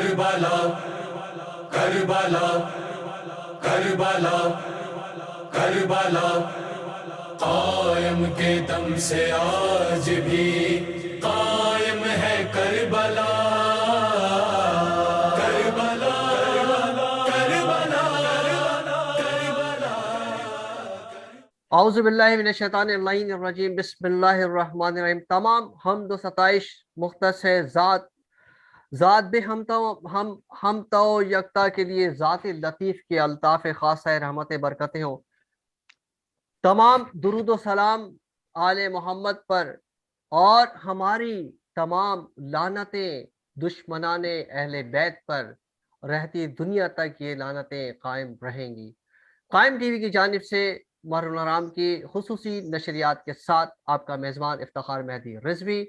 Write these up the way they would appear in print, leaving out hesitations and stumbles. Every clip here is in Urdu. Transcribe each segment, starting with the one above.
کربلا کربلا کربلا کربلا قائم کے دم سے آج بھی قائم ہے کربلا کربلا کربلا کربلا۔ اعوذ باللہ من الشیطان اللعین الرجیم، بسم اللہ الرحمن الرحیم۔ تمام حمد و ستائش مختص ہے ذات بے ہم تو یکتا کے لیے، ذات لطیف کے الطاف خاصہ رحمت برکتیں ہوں۔ تمام درود و سلام آل محمد پر، اور ہماری تمام لعنتیں دشمنان اہل بیت پر رہتی دنیا تک یہ لعنتیں قائم رہیں گی۔ قائم ٹی وی کی جانب سے ماہر الحرام کی خصوصی نشریات کے ساتھ آپ کا میزبان افتخار مہدی رضوی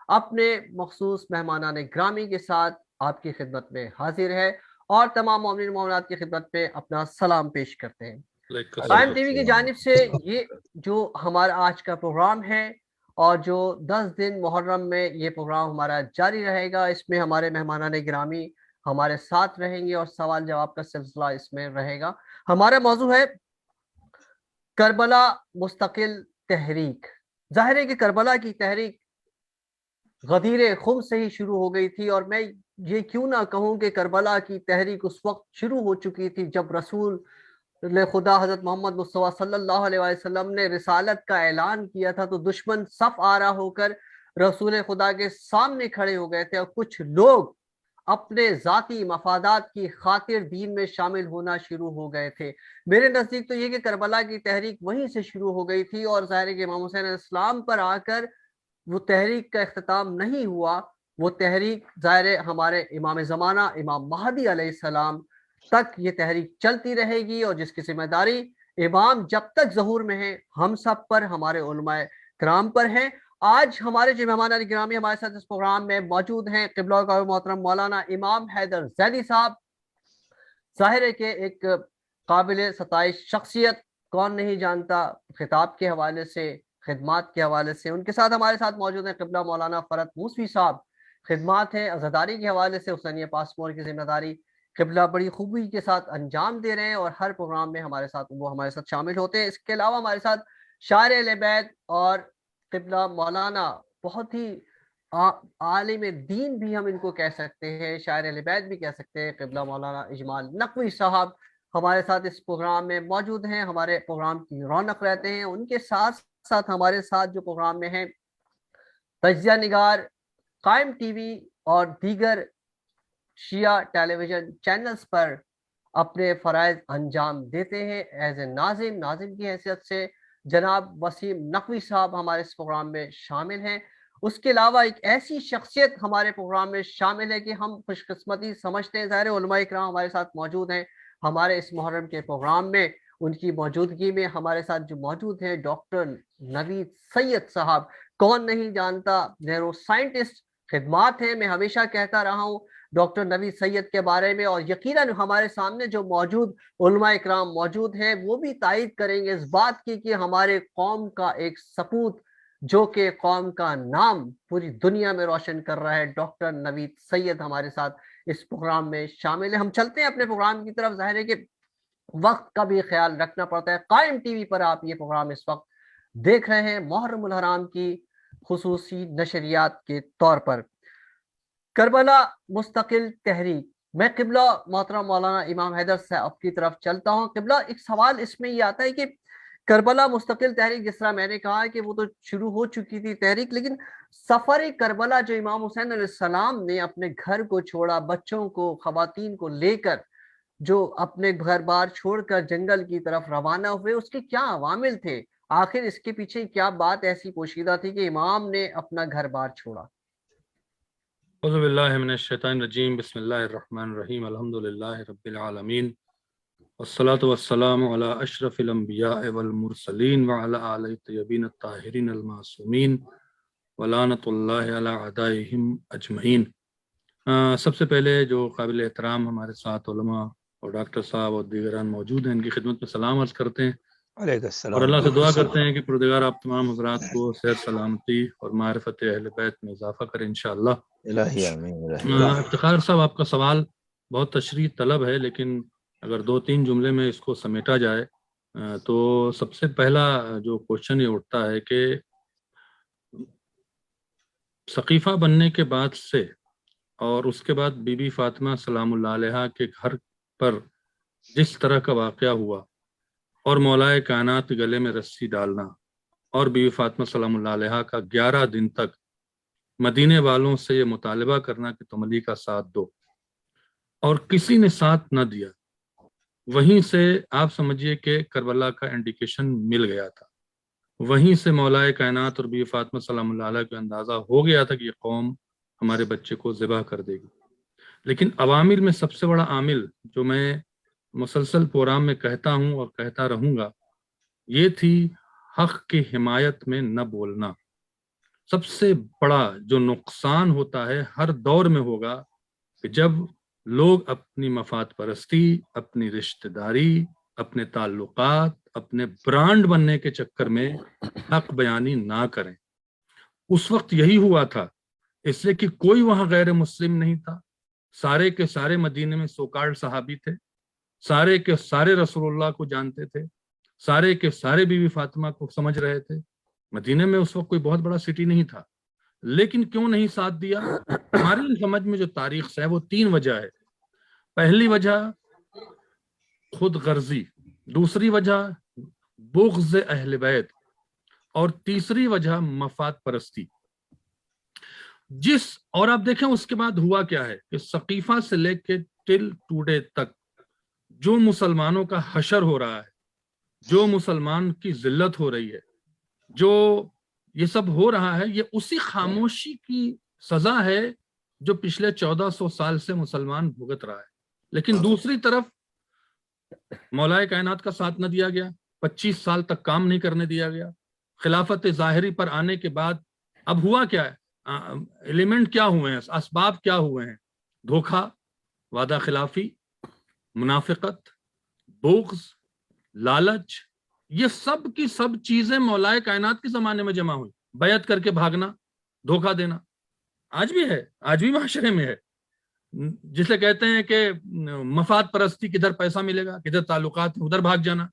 اپنے مخصوص مہمانان گرامی کے ساتھ آپ کی خدمت میں حاضر ہے، اور تمام مومنین مومنات کی خدمت میں اپنا سلام پیش کرتے ہیں۔ قائم ٹی وی کی جانب سے یہ جو ہمارا آج کا پروگرام ہے، اور جو 10 دن محرم میں یہ پروگرام ہمارا جاری رہے گا، اس میں ہمارے مہمانان گرامی ہمارے ساتھ رہیں گے اور سوال جواب کا سلسلہ اس میں رہے گا۔ ہمارا موضوع ہے کربلا مستقل تحریک۔ ظاہر ہے کہ کربلا کی تحریک غدیر خم سے ہی شروع ہو گئی تھی، اور میں یہ کیوں نہ کہوں کہ کربلا کی تحریک اس وقت شروع ہو چکی تھی جب رسول خدا حضرت محمد مصطفیٰ صلی اللہ علیہ وسلم نے رسالت کا اعلان کیا تھا، تو دشمن صف آرا ہو کر رسول خدا کے سامنے کھڑے ہو گئے تھے، اور کچھ لوگ اپنے ذاتی مفادات کی خاطر دین میں شامل ہونا شروع ہو گئے تھے۔ میرے نزدیک تو یہ کہ کربلا کی تحریک وہیں سے شروع ہو گئی تھی، اور ظاہر ہے کہ امام حسین علیہ السلام پر آ کر وہ تحریک کا اختتام نہیں ہوا۔ وہ تحریک ظاہر ہے ہمارے امام زمانہ امام مہدی علیہ السلام تک یہ تحریک چلتی رہے گی، اور جس کی ذمہ داری امام جب تک ظہور میں ہیں ہم سب پر، ہمارے علماء کرام پر ہیں۔ آج ہمارے جو مہمان گرامی ہمارے ساتھ اس پروگرام میں موجود ہیں، قبلہ کا محترم مولانا امام حیدر زیدی صاحب، ظاہر ہے کہ ایک قابل ستائش شخصیت، کون نہیں جانتا، خطاب کے حوالے سے، خدمات کے حوالے سے۔ ان کے ساتھ ہمارے ساتھ موجود ہیں قبلہ مولانا فرد موسوی صاحب، خدمات ہیں عزاداری کے حوالے سے، حسینیہ پاسپورٹ کی ذمہ داری قبلہ بڑی خوبی کے ساتھ انجام دے رہے ہیں، اور ہر پروگرام میں ہمارے ساتھ شامل ہوتے ہیں۔ اس کے علاوہ ہمارے ساتھ شاعر اہل بیت اور قبلہ مولانا، بہت ہی عالم دین بھی ہم ان کو کہہ سکتے ہیں، شاعر اہل بیت بھی کہہ سکتے ہیں، قبلہ مولانا اجمال نقوی صاحب ہمارے ساتھ اس پروگرام میں موجود ہیں، ہمارے پروگرام کی رونق رہتے ہیں۔ ان کے ساتھ ساتھ ہمارے ساتھ جو پروگرام میں ہیں تجزیہ نگار، قائم ٹی وی اور دیگر شیعہ ٹیلی ویژن چینلز پر اپنے فرائض انجام دیتے ہیں ایز اے ناظم کی حیثیت سے جناب وسیم نقوی صاحب ہمارے اس پروگرام میں شامل ہیں۔ اس کے علاوہ ایک ایسی شخصیت ہمارے پروگرام میں شامل ہے کہ ہم خوش قسمتی سمجھتے ہیں، ظاہر علماء اکرام ہمارے ساتھ موجود ہیں ہمارے اس محرم کے پروگرام میں۔ ان کی موجودگی میں ہمارے ساتھ جو موجود ہیں ڈاکٹر نوید سید صاحب، کون نہیں جانتا، نیورو سائنٹسٹ، خدمات ہیں۔ میں ہمیشہ کہتا رہا ہوں ڈاکٹر نوید سید کے بارے میں، اور یقیناً ہمارے سامنے جو موجود علماء اکرام موجود ہیں وہ بھی تائید کریں گے اس بات کی کہ ہمارے قوم کا ایک سپوت جو کہ قوم کا نام پوری دنیا میں روشن کر رہا ہے، ڈاکٹر نوید سید ہمارے ساتھ اس پروگرام میں شامل ہے۔ ہم چلتے ہیں اپنے پروگرام کی طرف۔ ظاہر ہے کہ وقت کا بھی خیال رکھنا پڑتا ہے۔ قائم ٹی وی پر آپ یہ پروگرام اس وقت دیکھ رہے ہیں محرم الحرام کی خصوصی نشریات کے طور پر۔ کربلا مستقل تحریک، میں قبلہ محترم مولانا امام حیدر صاحب کی طرف چلتا ہوں۔ قبلہ ایک سوال اس میں یہ آتا ہے کہ کربلا مستقل تحریک، جس طرح میں نے کہا کہ وہ تو شروع ہو چکی تھی تحریک، لیکن سفر کربلا جو امام حسین علیہ السلام نے اپنے گھر کو چھوڑا، بچوں کو، خواتین کو لے کر جو اپنے گھر بار چھوڑ کر جنگل کی طرف روانہ ہوئے، اس کے کیا عوامل تھے؟ آخر اس کے پیچھے کیا بات ایسی پوشیدہ تھی کہ امام نے اپنا گھر بار چھوڑا؟ اعوذ باللہ من الشیطان الرجیم، بسم اللہ الرحمن الرحیم، الحمدللہ رب العالمین، والصلاة والسلام علی اشرف الانبیاء والمرسلین وعلی آلہ الطیبین الطاہرین المعصومین ولعنۃ اللہ علی اعدائہم اجمعین۔ سب سے پہلے جو قابل احترام ہمارے ساتھ علماء اور ڈاکٹر صاحب اور دیگران موجود ہیں، ان کی خدمت میں سلام عرض کرتے ہیں، اور اللہ سے دعا کرتے ہیں کہ پروردگار آپ تمام حضرات کو صحت سلامتی اور معرفت اہل بیت میں اضافہ کرے انشاءاللہ۔ الہی آمین الہی افتخار صاحب آپ کا سوال بہت تشریح طلب ہے، لیکن اگر 2-3 جملے میں اس کو سمیٹا جائے تو سب سے پہلا جو کوشچن یہ اٹھتا ہے کہ سقیفہ بننے کے بعد سے اور اس کے بعد بی بی فاطمہ سلام اللہ علیہا کے گھر پر جس طرح کا واقعہ ہوا اور مولائے کائنات گلے میں رسی ڈالنا اور بی بی فاطمہ سلام اللہ علیہا کا 11 دن تک مدینے والوں سے یہ مطالبہ کرنا کہ تم علی کا ساتھ دو اور کسی نے ساتھ نہ دیا، وہیں سے آپ سمجھیے کہ کربلا کا انڈیکیشن مل گیا تھا، وہیں سے مولائے کائنات اور بی بی فاطمہ سلام اللہ علیہ کا اندازہ ہو گیا تھا کہ یہ قوم ہمارے بچے کو ذبح کر دے گی۔ لیکن عوامل میں سب سے بڑا عامل جو میں مسلسل پروگرام میں کہتا ہوں اور کہتا رہوں گا، یہ تھی حق کی حمایت میں نہ بولنا۔ سب سے بڑا جو نقصان ہوتا ہے ہر دور میں ہوگا کہ جب لوگ اپنی مفاد پرستی، اپنی رشتہ داری، اپنے تعلقات، اپنے برانڈ بننے کے چکر میں حق بیانی نہ کریں۔ اس وقت یہی ہوا تھا، اس لیے کہ کوئی وہاں غیر مسلم نہیں تھا، سارے کے سارے مدینے میں سوکارڈ صحابی تھے، سارے کے سارے رسول اللہ کو جانتے تھے، سارے کے سارے بی بی فاطمہ کو سمجھ رہے تھے۔ مدینے میں اس وقت کوئی بہت بڑا سٹی نہیں تھا، لیکن کیوں نہیں ساتھ دیا؟ ہماری سمجھ میں جو تاریخ سے ہے وہ 3 وجہ ہے۔ پہلی وجہ خود غرضی، دوسری وجہ بغض اہل بیت، اور تیسری وجہ مفاد پرستی۔ اور آپ دیکھیں اس کے بعد ہوا کیا ہے کہ سقیفہ سے لے کے ٹل ٹوڈے تک جو مسلمانوں کا حشر ہو رہا ہے، جو مسلمان کی ذلت ہو رہی ہے، جو یہ سب ہو رہا ہے، یہ اسی خاموشی کی سزا ہے جو پچھلے 1400 سال سے مسلمان بھگت رہا ہے۔ لیکن دوسری طرف مولائے کائنات کا ساتھ نہ دیا گیا، 25 سال تک کام نہیں کرنے دیا گیا۔ خلافت ظاہری پر آنے کے بعد اب ہوا کیا ہے؟ ایلیمنٹ کیا ہوئے ہیں، اسباب کیا ہوئے ہیں؟ دھوکہ، وعدہ خلافی، منافقت، بغض، لالچ، یہ سب کی سب چیزیں مولائے کائنات کے زمانے میں جمع ہوئی۔ بیعت کر کے بھاگنا، دھوکہ دینا، آج بھی ہے، آج بھی معاشرے میں ہے، جسے کہتے ہیں کہ مفاد پرستی، کدھر پیسہ ملے گا، کدھر تعلقات، ادھر بھاگ جانا،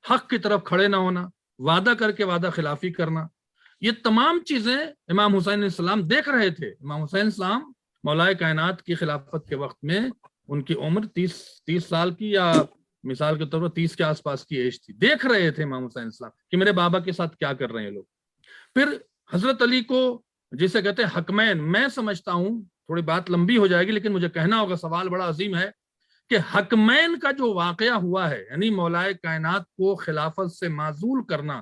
حق کی طرف کھڑے نہ ہونا، وعدہ کر کے وعدہ خلافی کرنا۔ یہ تمام چیزیں امام حسین علیہ السلام دیکھ رہے تھے۔ امام حسین علیہ السلام مولائے کائنات کی خلافت کے وقت میں ان کی عمر 30 سال کی، یا مثال کے طور پر 30 کے آس پاس کی ایج تھی۔ دیکھ رہے تھے امام حسین علیہ السلام کہ میرے بابا کے ساتھ کیا کر رہے ہیں لوگ۔ پھر حضرت علی کو جسے کہتے ہیں حکمین، میں سمجھتا ہوں تھوڑی بات لمبی ہو جائے گی لیکن مجھے کہنا ہوگا، سوال بڑا عظیم ہے کہ حکمین کا جو واقعہ ہوا ہے، یعنی مولائے کائنات کو خلافت سے معزول کرنا،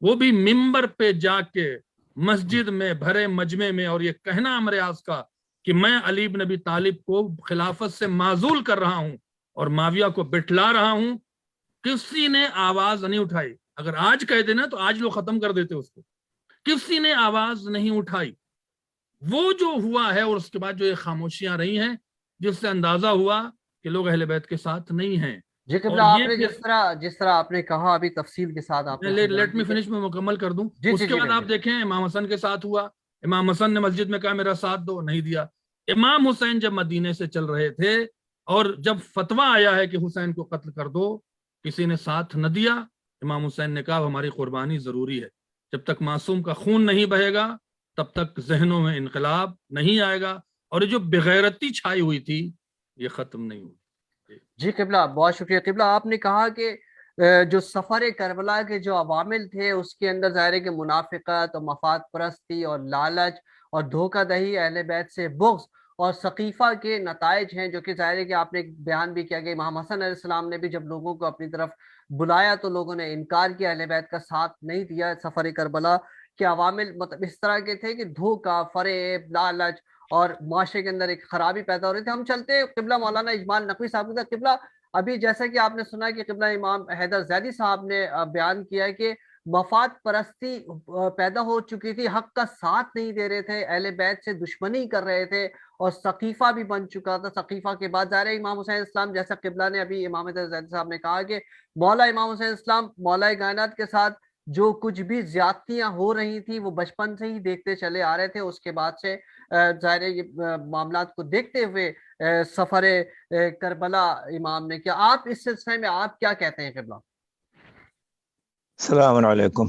وہ بھی منبر پہ جا کے مسجد میں بھرے مجمع میں، اور یہ کہنا امر اعظم کا کہ میں علی بن ابی طالب کو خلافت سے معزول کر رہا ہوں اور معاویہ کو بٹھلا رہا ہوں، کسی نے آواز نہیں اٹھائی۔ اگر آج کہہ دینا تو آج لوگ ختم کر دیتے اس کو، کسی نے آواز نہیں اٹھائی۔ وہ جو ہوا ہے، اور اس کے بعد جو یہ خاموشیاں رہی ہیں، جس سے اندازہ ہوا کہ لوگ اہل بیت کے ساتھ نہیں ہیں۔ جی قبلہ، آپ نے جس طرح آپ نے کہا ابھی تفصیل کے ساتھ آپ نے لیٹ می فنش میں مکمل کر دوں۔ اس کے بعد آپ دیکھیں امام حسن کے ساتھ ہوا، امام حسن نے مسجد میں کہا میرا ساتھ دو، نہیں دیا۔ امام حسین جب مدینے سے چل رہے تھے اور جب فتویٰ آیا ہے کہ حسین کو قتل کر دو، کسی نے ساتھ نہ دیا۔ امام حسین نے کہا ہماری قربانی ضروری ہے، جب تک معصوم کا خون نہیں بہے گا تب تک ذہنوں میں انقلاب نہیں آئے گا، اور یہ جو بغیرتی چھائی ہوئی تھی یہ ختم نہیں ہوئی۔ جی قبلہ، بہت شکریہ قبلہ۔ آپ نے کہا کہ جو سفر کربلا کے جو عوامل تھے اس کے اندر ظاہر ہے کہ منافقت اور مفاد پرستی اور لالچ اور دھوکہ دہی، اہل بیت سے بغض اور سقیفہ کے نتائج ہیں، جو کہ ظاہر ہے کہ آپ نے بیان بھی کیا کہ امام حسن علیہ السلام نے بھی جب لوگوں کو اپنی طرف بلایا تو لوگوں نے انکار کیا، اہل بیت کا ساتھ نہیں دیا۔ سفر کربلا کے عوامل مطلب اس طرح کے تھے کہ دھوکہ، فریب، لالچ اور معاشرے کے اندر ایک خرابی پیدا ہو رہی تھی۔ ہم چلتے ہیں قبلہ مولانا اجمال نقوی صاحب کا۔ قبلہ ابھی جیسا کہ آپ نے سنا کہ قبلہ امام حیدر زیدی صاحب نے بیان کیا ہے کہ مفاد پرستی پیدا ہو چکی تھی، حق کا ساتھ نہیں دے رہے تھے، اہل بیت سے دشمنی کر رہے تھے، اور سقیفہ بھی بن چکا تھا۔ سقیفہ کے بعد ظاہر ہے امام حسین اسلام، جیسا قبلہ نے ابھی امام حیدر زیدی صاحب نے کہا کہ مولا امام حسین اسلام مولا کائنات کے ساتھ جو کچھ بھی زیادتیاں ہو رہی تھی وہ بچپن سے ہی دیکھتے چلے آ رہے تھے. اس کے بعد سے ظاہر ہے یہ معاملات کو دیکھتے ہوئے سفر کربلا امام نے کیا. آپ اس سلسلے میں آپ کیا کہتے ہیں قبلہ؟ السلام علیکم.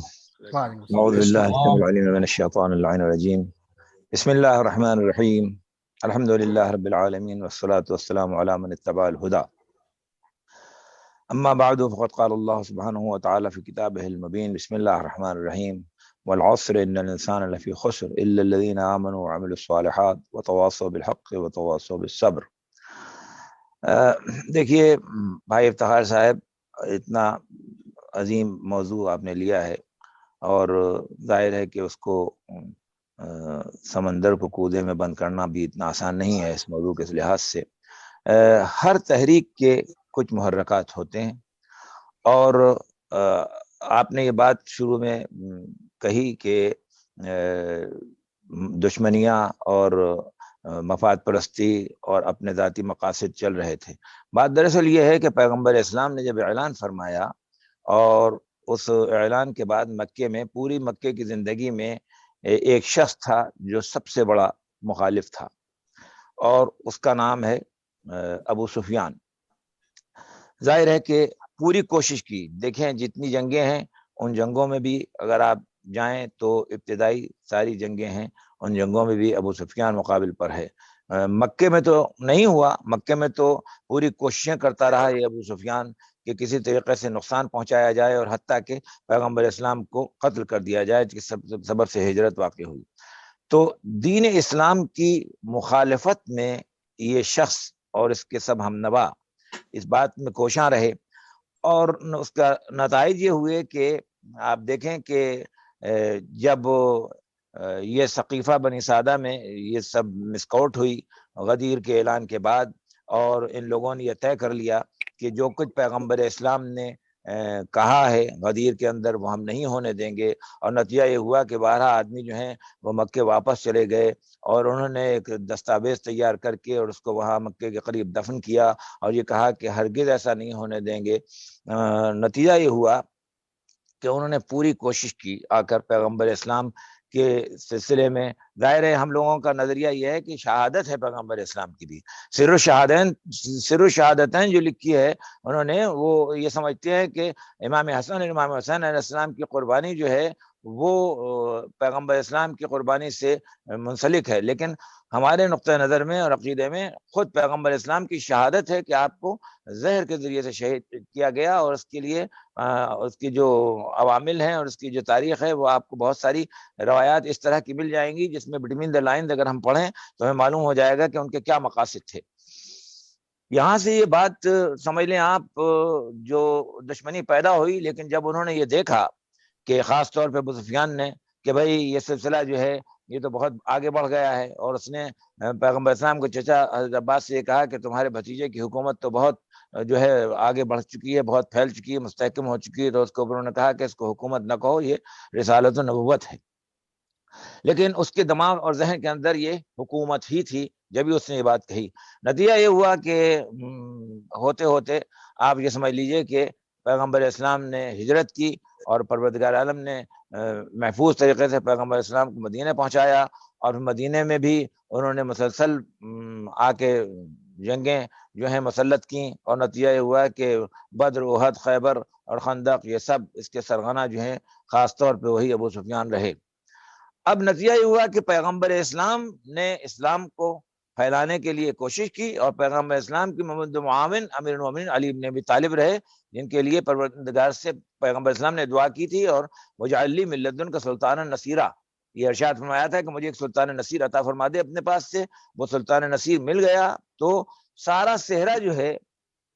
وعلیکم السلام. اعوذ باللہ السميع العليم من الشیطان اللعین الرجیم. بسم اللہ الرحمن الرحیم. الحمد للہ رب العالمین والصلاة والسلام علی من اتبع الہدى. اما بعد فقد قال اللہ سبحانہ وتعالی فی کتابہ المبین. بسم اللہ الرحمن الرحیم. والعصر ان الانسان لفی خسر الا الذین آمنوا وعملوا الصالحات وتواصوا بالحق وتواصوا بالصبر. دیکھیے بھائی افتخار صاحب، اتنا عظیم موضوع آپ نے لیا ہے اور ظاہر ہے کہ اس کو سمندر کو کودے میں بند کرنا بھی اتنا آسان نہیں ہے اس موضوع کے لحاظ سے. ہر تحریک کے کچھ محرکات ہوتے ہیں اور آپ نے یہ بات شروع میں کہی کہ دشمنیاں اور مفاد پرستی اور اپنے ذاتی مقاصد چل رہے تھے. بات دراصل یہ ہے کہ پیغمبر اسلام نے جب اعلان فرمایا اور اس اعلان کے بعد مکے میں، پوری مکے کی زندگی میں ایک شخص تھا جو سب سے بڑا مخالف تھا اور اس کا نام ہے ابو سفیان. ظاہر ہے کہ پوری کوشش کی. دیکھیں جتنی جنگیں ہیں ان جنگوں میں بھی اگر آپ جائیں تو ابتدائی ساری جنگیں ہیں، ان جنگوں میں بھی ابو سفیان مقابل پر ہے. مکے میں تو نہیں ہوا، مکے میں تو پوری کوششیں کرتا رہا یہ ابو سفیان کہ کسی طریقے سے نقصان پہنچایا جائے اور حتیٰ کہ پیغمبر اسلام کو قتل کر دیا جائے، جس سبب سے ہجرت واقع ہوئی. تو دین اسلام کی مخالفت میں یہ شخص اور اس کے سب ہم نوا اس بات میں کوشاں رہے اور اس کا نتائج یہ ہوئے کہ آپ دیکھیں کہ جب یہ سقیفہ بنی سعدہ میں یہ سب مسکوٹ ہوئی غدیر کے اعلان کے بعد، اور ان لوگوں نے یہ طے کر لیا کہ جو کچھ پیغمبر اسلام نے کہا ہے غدیر کے اندر وہ ہم نہیں ہونے دیں گے. اور نتیجہ یہ ہوا کہ 12 آدمی جو ہیں وہ مکے واپس چلے گئے اور انہوں نے ایک دستاویز تیار کر کے اور اس کو وہاں مکے کے قریب دفن کیا اور یہ کہا کہ ہرگز ایسا نہیں ہونے دیں گے. نتیجہ یہ ہوا کہ انہوں نے پوری کوشش کی آ کر پیغمبر اسلام کے سلسلے میں. ظاہر ہے ہم لوگوں کا نظریہ یہ ہے کہ شہادت ہے پیغمبر اسلام کی بھی. سر الشہادتین جو لکھی ہے انہوں نے، وہ یہ سمجھتے ہیں کہ امام حسن اور امام حسین علیہ السلام کی قربانی جو ہے وہ پیغمبر اسلام کی قربانی سے منسلک ہے. لیکن ہمارے نقطہ نظر میں اور عقیدے میں خود پیغمبر اسلام کی شہادت ہے کہ آپ کو زہر کے ذریعے سے شہید کیا گیا، اور اس کے لیے اس کی جو عوامل ہیں اور اس کی جو تاریخ ہے وہ آپ کو بہت ساری روایات اس طرح کی مل جائیں گی جس میں بٹوین دا لائنز اگر ہم پڑھیں تو ہمیں معلوم ہو جائے گا کہ ان کے کیا مقاصد تھے. یہاں سے یہ بات سمجھ لیں آپ، جو دشمنی پیدا ہوئی، لیکن جب انہوں نے یہ دیکھا کہ خاص طور پہ ابو سفیان نے کہ بھائی یہ سلسلہ جو ہے یہ تو بہت آگے بڑھ گیا ہے، اور اس نے پیغمبر اسلام کو چچا حضرت عباس سے یہ کہا کہ تمہارے بھتیجے کی حکومت تو بہت جو ہے آگے بڑھ چکی ہے، بہت پھیل چکی ہے، مستحکم ہو چکی ہے. تو اس کو انہوں نے کہا کہ اس کو حکومت نہ کہو، یہ رسالت و نبوت ہے. لیکن اس کے دماغ اور ذہن کے اندر یہ حکومت ہی تھی جب بھی اس نے یہ بات کہی. نتیجہ یہ ہوا کہ ہوتے ہوتے آپ یہ سمجھ لیجئے کہ پیغمبر اسلام نے ہجرت کی اور پروردگار عالم نے محفوظ طریقے سے پیغمبر اسلام کو مدینے پہنچایا، اور مدینے میں بھی انہوں نے مسلسل آ کے جنگیں جو ہیں مسلط کیں، اور نتیجہ یہ ہوا کہ بدر، احد، خیبر اور خندق یہ سب اس کے سرغنہ جو ہیں خاص طور پہ وہی ابو سفیان رہے. اب نتیجہ یہ ہوا کہ پیغمبر اسلام نے اسلام کو پھیلانے کے لیے کوشش کی، اور پیغمبر اسلام کی معاون امیر المومنین علی بن ابی طالب رہے، جن کے لیے پروردگار سے پیغمبر اسلام نے دعا کی تھی اور وجعل لی من لدنک سلطانا نصیرا، یہ ارشاد فرمایا تھا کہ مجھے ایک سلطان نصیر عطا فرما دے اپنے پاس سے. وہ سلطان نصیر مل گیا تو سارا صحرا جو ہے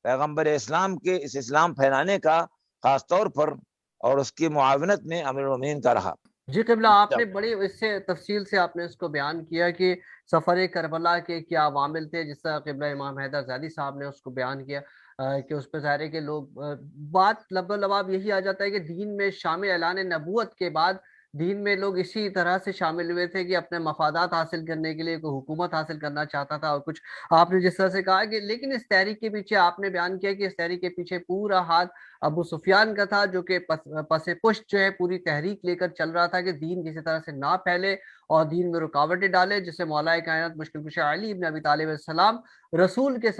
پیغمبر اسلام کے اس اسلام پھیلانے کا خاص طور پر اور اس کی معاونت میں امیر المومنین کا رہا. جی قبلہ، آپ نے بڑی اس سے تفصیل سے آپ نے اس کو بیان کیا کہ سفر کربلا کے کیا عوامل تھے، جس طرح قبلہ امام حیدر زیدی صاحب نے اس کو بیان کیا کہ اس پہ ظاہر ہے کہ لوگ بات لباب یہی آ جاتا ہے کہ دین میں شامل اعلان نبوت کے بعد دین میں لوگ اسی طرح سے شامل ہوئے تھے کہ اپنے مفادات حاصل کرنے کے لیے کوئی حکومت حاصل کرنا چاہتا تھا اور کچھ آپ نے جس طرح سے کہا کہ لیکن اس تحریک کے پیچھے آپ نے بیان کیا کہ اس تحریک کے پیچھے پورا ہاتھ ابو سفیان کا تھا، جو کہ پس پشت جو ہے پوری تحریک لے کر چل رہا تھا کہ دین کسی طرح سے نہ پھیلے اور دین میں رکاوٹیں ڈالے، جسے مولا کائنات مشکل کشا علی ابن ابی طالب علیہ السلام رسول کے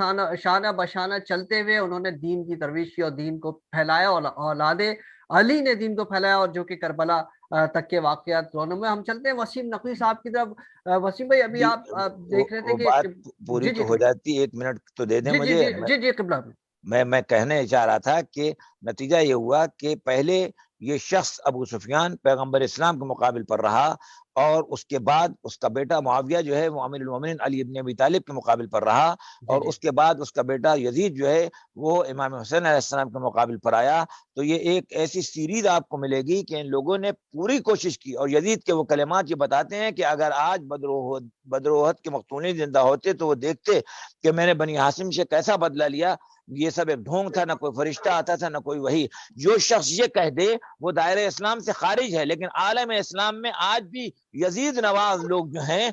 شانہ بشانہ چلتے ہوئے انہوں نے دین کی ترویج کی اور دین کو پھیلایا، اور اولاد علی نے دین کو پھیلایا، اور جو کہ کربلا تک کے واقعات دونوں میں ہم چلتے ہیں وسیم نقوی صاحب کی طرف۔ وسیم بھائی ابھی جی آپ دیکھ رہے تھے وہ کہ بات پوری جی جی تو ہو جاتی، 1 منٹ تو دے دیں جی جی مجھے۔ جی جی جی قبلہ میں کہنے چاہ رہا تھا کہ نتیجہ یہ ہوا کہ پہلے یہ شخص ابو سفیان پیغمبر اسلام کے مقابل پر رہا، اور اس کے بعد اس کا بیٹا معاویہ جو ہے وہ امیر المومنین علی ابن ابی طالب کے مقابل پر رہا، اور اس کے بعد اس کا بیٹا یزید جو ہے وہ امام حسین علیہ السلام کے مقابل پر آیا۔ تو یہ ایک ایسی سیریز آپ کو ملے گی کہ ان لوگوں نے پوری کوشش کی، اور یزید کے وہ کلمات یہ بتاتے ہیں کہ اگر آج بدر و احد کے مقتولین زندہ ہوتے تو وہ دیکھتے کہ میں نے بنی ہاشم سے کیسا بدلہ لیا، یہ سب ایک ڈھونگ تھا، نہ کوئی فرشتہ آتا تھا نہ کوئی وحی۔ جو شخص یہ کہہ دے وہ دائرہ اسلام سے خارج ہے، لیکن عالم اسلام میں آج بھی یزید نواز لوگ جو ہیں،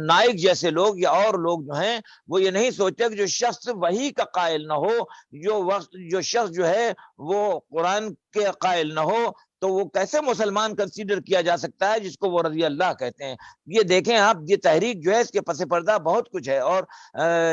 نائک جیسے لوگ یا اور لوگ جو ہیں، وہ یہ نہیں سوچتے کہ جو شخص وحی کا قائل نہ ہو، جو شخص جو ہے وہ قرآن کے قائل نہ ہو، تو وہ کیسے مسلمان کنسیڈر کیا جا سکتا ہے جس کو وہ رضی اللہ کہتے ہیں۔ یہ دیکھیں آپ، یہ تحریک جو ہے اس کے پس پردہ بہت کچھ ہے، اور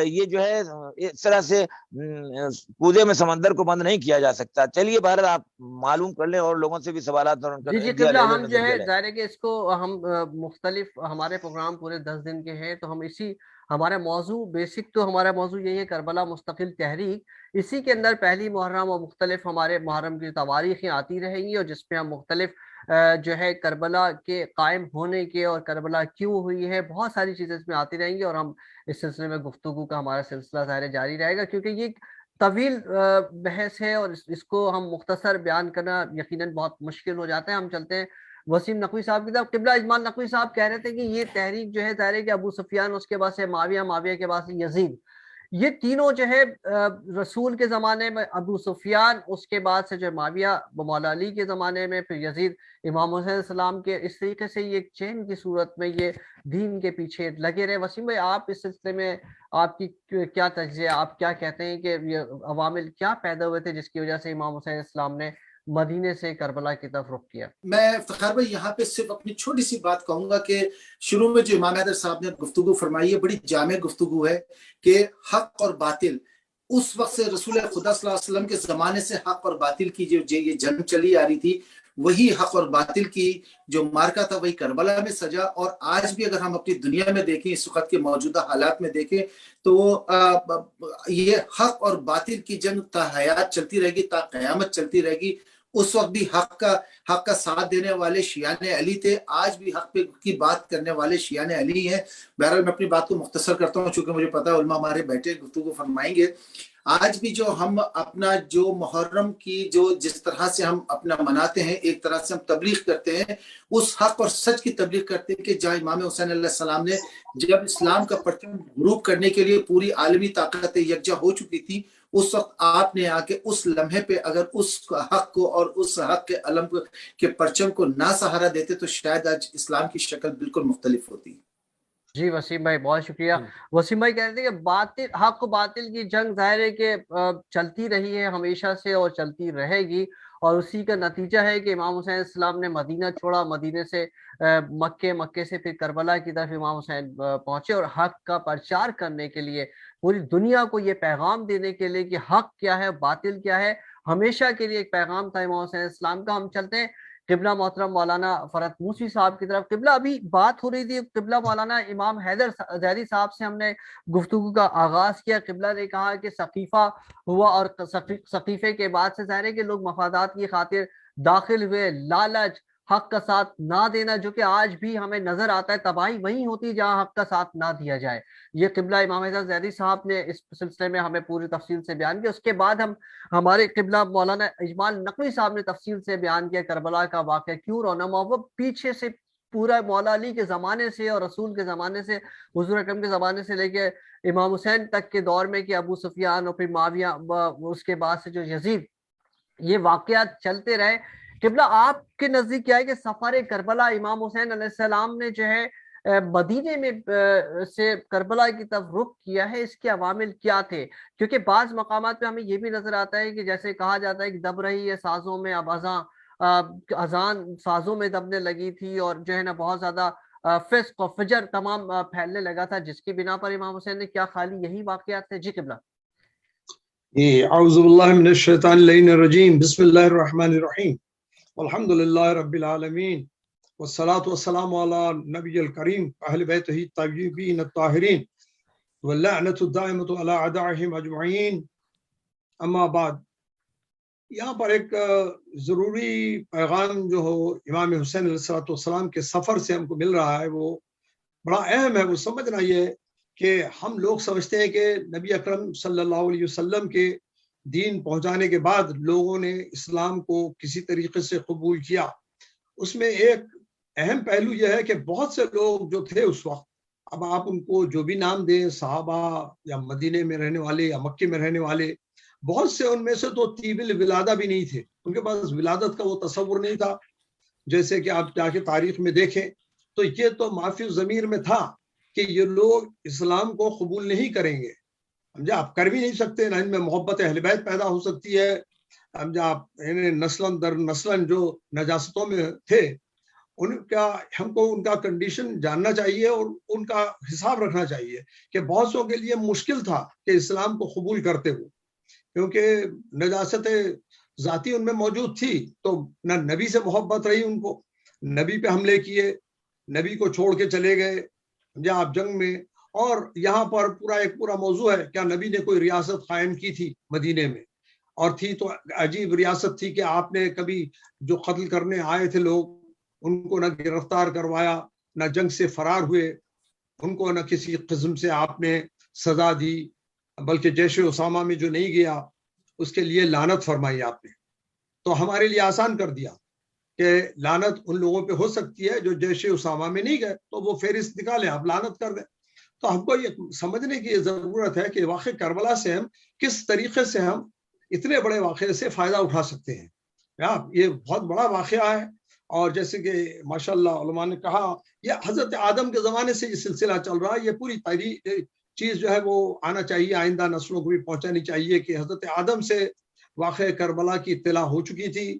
یہ جو ہے اس طرح سے کودے میں سمندر کو بند نہیں کیا جا سکتا۔ چلیے بہرحال آپ معلوم کر لیں، اور لوگوں سے بھی سوالات اور ان کا جی جی انتہا قبلہ، لے لیں، ہم جو ہے نظریہ لیں۔ ظاہر ہے کہ اس کو ہم مختلف، ہمارے پروگرام پورے 10 دن کے ہیں، تو ہم اسی ہمارا موضوع بیسک تو ہمارا موضوع یہی ہے کربلا مستقل تحریک، اسی کے اندر پہلی محرم اور مختلف ہمارے محرم کی تواریخیں آتی رہیں گی، اور جس میں ہم مختلف جو ہے کربلا کے قائم ہونے کے اور کربلا کیوں ہوئی ہے بہت ساری چیزیں اس میں آتی رہیں گی، اور ہم اس سلسلے میں گفتگو کا ہمارا سلسلہ ظاہر جاری رہے گا، کیونکہ یہ طویل بحث ہے اور اس کو ہم مختصر بیان کرنا یقیناً بہت مشکل ہو جاتا ہے۔ ہم چلتے ہیں وسیم نقوی صاحب کی طرف۔ قبلہ اجمال نقوی صاحب کہہ رہے تھے کہ یہ تحریک جو ہے ظاہر ہے کہ ابو سفیان، اس کے بعد سے معاویہ، معاویہ کے بعد سے یزید، یہ تینوں جو ہے رسول کے زمانے میں ابو سفیان، اس کے بعد سے جو معاویہ مولا علی کے زمانے میں، پھر یزید امام حسین السلام کے، اس طریقے سے یہ چین کی صورت میں یہ دین کے پیچھے لگے رہے۔ وسیم بھائی آپ اس سلسلے میں آپ کی کیا تجزیہ، آپ کیا کہتے ہیں کہ یہ عوامل کیا پیدا ہوئے تھے جس کی وجہ سے امام حسین السلام نے مدینے سے کربلا کی طرف رخ کیا؟ میں افتخار بھائی یہاں پہ صرف اپنی چھوٹی سی بات کہوں گا کہ شروع میں جو امام حیدر صاحب نے گفتگو فرمائی ہے بڑی جامع گفتگو ہے، کہ حق اور باطل، اس وقت سے رسول خدا صلی اللہ علیہ وسلم کے زمانے سے حق اور باطل کی جو یہ جنگ چلی آ رہی تھی، وہی حق اور باطل کی جو مارکا تھا وہی کربلا میں سجا۔ اور آج بھی اگر ہم اپنی دنیا میں دیکھیں، اس وقت کے موجودہ حالات میں دیکھیں، تو یہ حق اور باطل کی جنگ تا حیات چلتی رہے گی، تا قیامت چلتی رہے گی۔ اس وقت بھی حق کا ساتھ دینے والے شیعان علی تھے، آج بھی حق کی بات کرنے والے شیعان علی ہیں۔ بہرحال میں اپنی بات کو مختصر کرتا ہوں، چونکہ مجھے پتا ہے علماء ہمارے بیٹھے گفتگو فرمائیں گے۔ آج بھی جو ہم اپنا جو محرم کی جو جس طرح سے ہم اپنا مناتے ہیں، ایک طرح سے ہم تبلیغ کرتے ہیں، اس حق اور سچ کی تبلیغ کرتے ہیں کہ جہاں امام حسین علیہ السلام نے جب اسلام کا پرچم غروب کرنے کے لیے پوری عالمی طاقت یکجا ہو چکی تھی، اس وقت آپ نے آ کے اس لمحے پہ اگر اس حق کو اور اس حق کے علم کے پرچم کو نہ سہارا دیتے تو شاید آج اسلام کی شکل بالکل مختلف ہوتی۔ جی وسیم بھائی بہت شکریہ۔ وسیم بھائی کہہ رہے تھے کہ باطل، حق و باطل کی جنگ ظاہر ہے کہ چلتی رہی ہے ہمیشہ سے اور چلتی رہے گی، اور اسی کا نتیجہ ہے کہ امام حسین السلام نے مدینہ چھوڑا، مدینے سے مکے سے پھر کربلا کی طرف امام حسین پہنچے، اور حق کا پرچار کرنے کے لیے، پوری دنیا کو یہ پیغام دینے کے لیے کہ حق کیا ہے، باطل کیا ہے، ہمیشہ کے لیے ایک پیغام تھا امام حسین السلام کا۔ ہم چلتے ہیں قبلہ محترم مولانا فرحت موسی صاحب کی طرف۔ قبلہ ابھی بات ہو رہی تھی قبلہ مولانا امام حیدر ظاہری صاحب سے ہم نے گفتگو کا آغاز کیا۔ قبلہ نے کہا کہ سقیفہ ہوا، اور سقیفے کے بعد سے ظاہر ہے کہ لوگ مفادات کی خاطر داخل ہوئے، لالچ، حق کا ساتھ نہ دینا، جو کہ آج بھی ہمیں نظر آتا ہے، تباہی وہیں ہوتی ہے جہاں حق کا ساتھ نہ دیا جائے۔ یہ قبلہ امام حیدر ظاہری صاحب نے اس سلسلے میں ہمیں پوری تفصیل سے بیان کیا۔ اس کے بعد ہمارے قبلہ مولانا اجمال نقوی صاحب نے تفصیل سے بیان کیا کربلا کا واقعہ کیوں رونما ہوا، پیچھے سے پورا مولا علی کے زمانے سے اور رسول کے زمانے سے، حضور اکرم کے زمانے سے لے کے امام حسین تک کے دور میں کہ ابو سفیان اور پھر معاویہ، اس کے بعد سے جو یزید، یہ واقعات چلتے رہے۔ قبلہ آپ کے نزدیک کیا ہے کہ سفر کربلا امام حسین علیہ السلام نے جو ہے مدینے میں سے کربلا کی طرف رخ کیا ہے، اس کے عوامل کیا تھے؟ کیونکہ بعض مقامات پہ ہمیں یہ بھی نظر آتا ہے کہ جیسے کہا جاتا ہے کہ دب رہی ہے سازوں میں اب اذان سازوں میں دبنے لگی تھی، اور جو ہے نا بہت زیادہ فسق و فجر تمام پھیلنے لگا تھا، جس کی بنا پر امام حسین نے کیا خالی یہی واقعات تھے؟ جی قبلہ. اعوذ باللہ من الشیطان اللعین الرجیم، بسم اللہ الرحمن الرحیم، والحمد للہ رب العالمین، والصلاة والسلام علی نبی الکریم اہل بیتہ الطیبین الطاہرین واللعنۃ الدائمۃ علی اعدائہم اجمعین، اما بعد. یہاں پر ایک ضروری پیغام جو ہو امام حسین علیہ السلام کے سفر سے ہم کو مل رہا ہے، وہ بڑا اہم ہے. وہ سمجھنا یہ ہے کہ ہم لوگ سمجھتے ہیں کہ نبی اکرم صلی اللہ علیہ وسلم کے دین پہنچانے کے بعد لوگوں نے اسلام کو کسی طریقے سے قبول کیا. اس میں ایک اہم پہلو یہ ہے کہ بہت سے لوگ جو تھے اس وقت، اب آپ ان کو جو بھی نام دیں، صحابہ یا مدینے میں رہنے والے یا مکے میں رہنے والے، بہت سے ان میں سے تو طیب الولادہ بھی نہیں تھے، ان کے پاس ولادت کا وہ تصور نہیں تھا. جیسے کہ آپ جا کے تاریخ میں دیکھیں تو یہ تو معافی ضمیر میں تھا کہ یہ لوگ اسلام کو قبول نہیں کریں گے. سمجھا، آپ کر بھی نہیں سکتے، نہ ان میں محبت اہل بیت پیدا ہو سکتی ہے. سمجھا، آپ نسلاً در نسلاً جو نجاستوں میں تھے ان کا، ہم کو ان کا کنڈیشن جاننا چاہیے اور ان کا حساب رکھنا چاہیے کہ بہت سو کے لیے مشکل تھا کہ اسلام کو قبول کرتے ہوئے، کیونکہ نجاست ذاتی ان میں موجود تھی. تو نہ نبی سے محبت رہی ان کو، نبی پہ حملے کیے، نبی کو چھوڑ کے چلے گئے جہاں آپ جنگ میں. اور یہاں پر ایک پورا موضوع ہے، کیا نبی نے کوئی ریاست قائم کی تھی مدینے میں؟ اور تھی تو عجیب ریاست تھی کہ آپ نے کبھی جو قتل کرنے آئے تھے لوگ ان کو نہ گرفتار کروایا، نہ جنگ سے فرار ہوئے، ان کو نہ کسی قسم سے آپ نے سزا دی، بلکہ جیش اسامہ میں جو نہیں گیا اس کے لیے لعنت فرمائی آپ نے. تو ہمارے لیے آسان کر دیا کہ لعنت ان لوگوں پہ ہو سکتی ہے جو جیش اسامہ میں نہیں گئے، تو وہ فہرست نکالیں، آپ لعنت کر دیں. تو ہم کو یہ سمجھنے کی ضرورت ہے کہ واقع کربلا سے ہم کس طریقے سے ہم اتنے بڑے واقعے سے فائدہ اٹھا سکتے ہیں. یہ بہت بڑا واقعہ ہے، اور جیسے کہ ماشاءاللہ علماء نے کہا، یہ حضرت آدم کے زمانے سے یہ سلسلہ چل رہا ہے. یہ پوری چیز جو ہے وہ آنا چاہیے، آئندہ نسلوں کو بھی پہنچانی چاہیے کہ حضرت آدم سے واقع کربلا کی اطلاع ہو چکی تھی.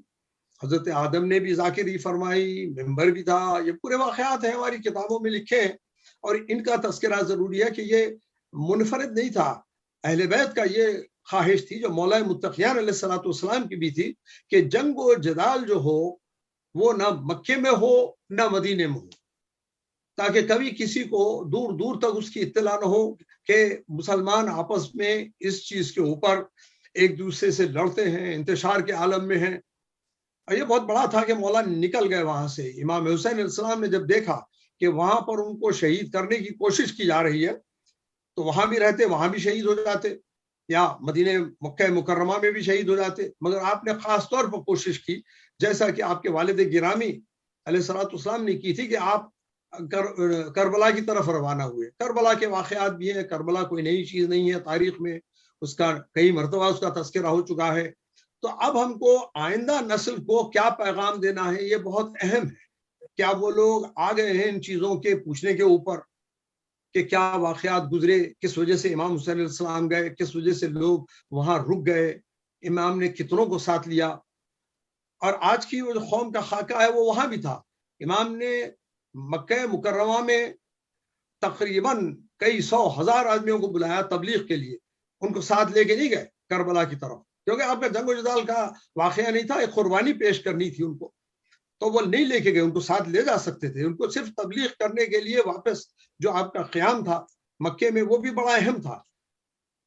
حضرت آدم نے بھی ذاکری فرمائی، ممبر بھی تھا. یہ پورے واقعات ہیں، ہماری کتابوں میں لکھے ہیں، اور ان کا تذکرہ ضروری ہے کہ یہ منفرد نہیں تھا. اہل بیت کا یہ خواہش تھی جو مولا متقیان علیہ السلام کی بھی تھی کہ جنگ و جدال جو ہو وہ نہ مکے میں ہو نہ مدینے میں ہو، تاکہ کبھی کسی کو دور دور تک اس کی اطلاع نہ ہو کہ مسلمان آپس میں اس چیز کے اوپر ایک دوسرے سے لڑتے ہیں، انتشار کے عالم میں ہیں. اور یہ بہت بڑا تھا کہ مولا نکل گئے وہاں سے. امام حسین علیہ السلام نے جب دیکھا کہ وہاں پر ان کو شہید کرنے کی کوشش کی جا رہی ہے تو وہاں بھی رہتے، وہاں بھی شہید ہو جاتے، یا مدینہ مکہ مکرمہ میں بھی شہید ہو جاتے. مگر آپ نے خاص طور پر کوشش کی، جیسا کہ آپ کے والد گرامی علیہ السلام نے کی تھی، کہ آپ کربلا کی طرف روانہ ہوئے. کربلا کے واقعات بھی ہیں، کربلا کوئی نئی چیز نہیں ہے، تاریخ میں اس کا کئی مرتبہ اس کا تذکرہ ہو چکا ہے. تو اب ہم کو آئندہ نسل کو کیا پیغام دینا ہے، یہ بہت اہم ہے. کیا وہ لوگ آ گئے ہیں ان چیزوں کے پوچھنے کے اوپر کہ کیا واقعات گزرے، کس وجہ سے امام حسین علیہ السلام گئے، کس وجہ سے لوگ وہاں رک گئے، امام نے کتنوں کو ساتھ لیا. اور آج کی وہ جو قوم کا خاکہ ہے وہ وہاں بھی تھا. امام نے مکہ مکرمہ میں تقریباً کئی سو ہزار آدمیوں کو بلایا تبلیغ کے لیے، ان کو ساتھ لے کے نہیں گئے کربلا کی طرف، کیونکہ آپ کا جنگ و جدال کا واقعہ نہیں تھا، ایک قربانی پیش کرنی تھی ان کو. تو وہ نہیں لے کے گئے، ان کو ساتھ لے جا سکتے تھے. ان کو صرف تبلیغ کرنے کے لیے واپس جو آپ کا قیام تھا مکے میں وہ بھی بڑا اہم تھا،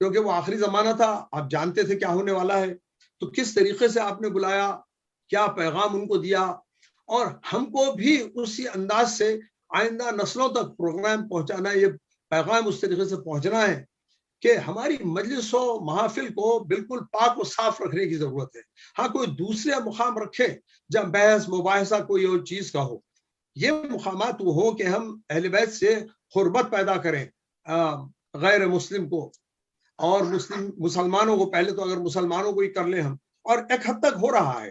کیونکہ وہ آخری زمانہ تھا، آپ جانتے تھے کیا ہونے والا ہے. تو کس طریقے سے آپ نے بلایا، کیا پیغام ان کو دیا، اور ہم کو بھی اسی انداز سے آئندہ نسلوں تک پروگرام پہنچانا ہے. یہ پیغام اس طریقے سے پہنچنا ہے کہ ہماری مجلس و محافل کو بالکل پاک و صاف رکھنے کی ضرورت ہے. ہاں کوئی دوسرے مقام رکھے جب بحث مباحثہ کوئی اور چیز کا ہو، یہ مقامات وہ ہو کہ ہم اہل بیت سے قربت پیدا کریں غیر مسلم کو اور مسلمانوں کو. پہلے تو اگر مسلمانوں کو ہی کر لیں ہم، اور ایک حد تک ہو رہا ہے.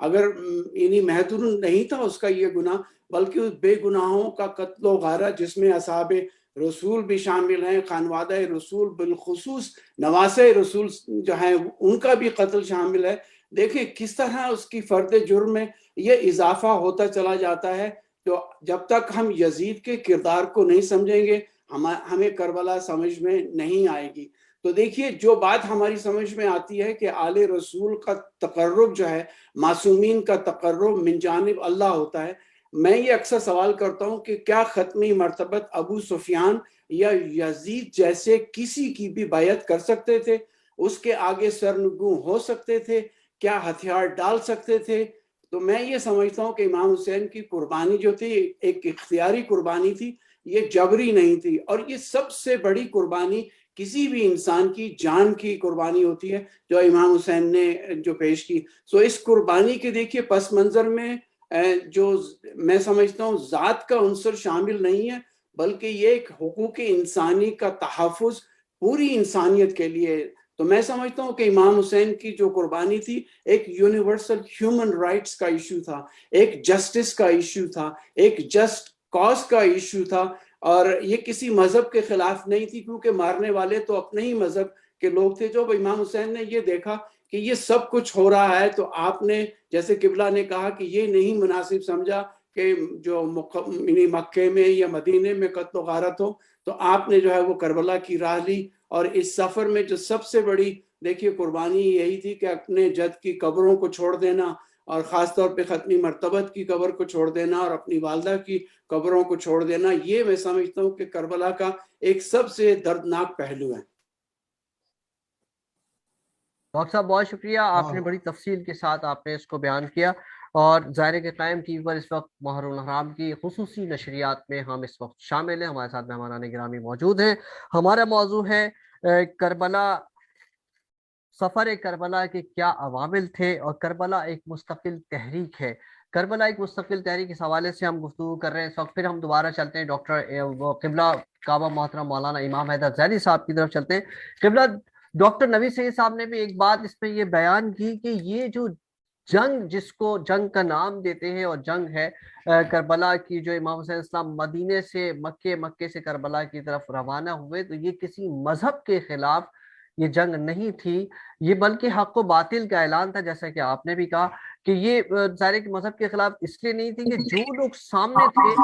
اگر یعنی محدود نہیں تھا اس کا یہ گناہ، بلکہ اس بے گناہوں کا قتل و غارت جس میں اصحاب رسول بھی شامل ہیں، خانوادہ رسول بالخصوص نواسہ رسول جو ہیں ان کا بھی قتل شامل ہے. دیکھیں کس طرح اس کی فرد جرم میں یہ اضافہ ہوتا چلا جاتا ہے. تو جب تک ہم یزید کے کردار کو نہیں سمجھیں گے ہمیں کربلا سمجھ میں نہیں آئے گی. تو دیکھیے جو بات ہماری سمجھ میں آتی ہے کہ آل رسول کا تقرب جو ہے، معصومین کا تقرب من جانب اللہ ہوتا ہے. میں یہ اکثر سوال کرتا ہوں کہ کیا ختمی مرتبت ابو سفیان یا یزید جیسے کسی کی بھی بیعت کر سکتے تھے؟ اس کے آگے سرنگوں ہو سکتے تھے؟ کیا ہتھیار ڈال سکتے تھے؟ تو میں یہ سمجھتا ہوں کہ امام حسین کی قربانی جو تھی ایک اختیاری قربانی تھی، یہ جبری نہیں تھی. اور یہ سب سے بڑی قربانی کسی بھی انسان کی جان کی قربانی ہوتی ہے جو امام حسین نے جو پیش کی. سو اس قربانی کے دیکھیے پس منظر میں جو میں سمجھتا ہوں ذات کا عنصر شامل نہیں ہے، بلکہ یہ ایک حقوق انسانی کا تحفظ پوری انسانیت کے لیے. تو میں سمجھتا ہوں کہ امام حسین کی جو قربانی تھی ایک یونیورسل ہیومن رائٹس کا ایشو تھا، ایک جسٹس کا ایشو تھا، ایک جسٹ کاز کا ایشو تھا. اور یہ کسی مذہب کے خلاف نہیں تھی، کیونکہ مارنے والے تو اپنے ہی مذہب کے لوگ تھے. جو امام حسین نے یہ دیکھا کہ یہ سب کچھ ہو رہا ہے، تو آپ نے جیسے قبلہ نے کہا کہ یہ نہیں مناسب سمجھا کہ جو مکے میں یا مدینے میں قتل و غارت ہو، تو آپ نے جو ہے وہ کربلا کی راہ لی. اور اس سفر میں جو سب سے بڑی دیکھیے قربانی یہی تھی کہ اپنے جد کی قبروں کو چھوڑ دینا، اور خاص طور پہ ختمی مرتبت کی قبر کو چھوڑ دینا اور اپنی والدہ کی قبروں کو چھوڑ دینا. یہ میں سمجھتا ہوں کہ کربلا کا ایک سب سے دردناک پہلو ہے. ڈاکٹر صاحب بہت شکریہ، آپ نے بڑی تفصیل کے ساتھ آپ نے اس کو بیان کیا. اور ظاہر کے قائم ٹی وی پر اس وقت ماہر الحرام کی خصوصی نشریات میں ہم اس وقت شامل ہیں. ہمارے ساتھ مہمانان گرامی موجود ہیں. ہمارا موضوع ہے کربلا، سفر کربلا کے کیا عوامل تھے، اور کربلا ایک مستقل تحریک ہے. کربلا ایک مستقل تحریک، اس حوالے سے ہم گفتگو کر رہے ہیں اس وقت. پھر ہم دوبارہ چلتے ہیں ڈاکٹر قبلہ کعبہ محترم مولانا امام حیدر زیدی صاحب کی طرف چلتے ہیں. قبلہ ڈاکٹر نوید سعید صاحب نے بھی ایک بات اس میں یہ بیان کی کہ یہ جو جنگ، جس کو جنگ کا نام دیتے ہیں، اور جنگ ہے کربلا کی، جو امام حسین السلام مدینے سے مکے سے کربلا کی طرف روانہ ہوئے، تو یہ کسی مذہب کے خلاف یہ جنگ نہیں تھی، یہ بلکہ حق و باطل کا اعلان تھا. جیسا کہ آپ نے بھی کہا کہ یہ ظاہر کہ مذہب کے خلاف اس لیے نہیں تھی کہ جو لوگ سامنے تھے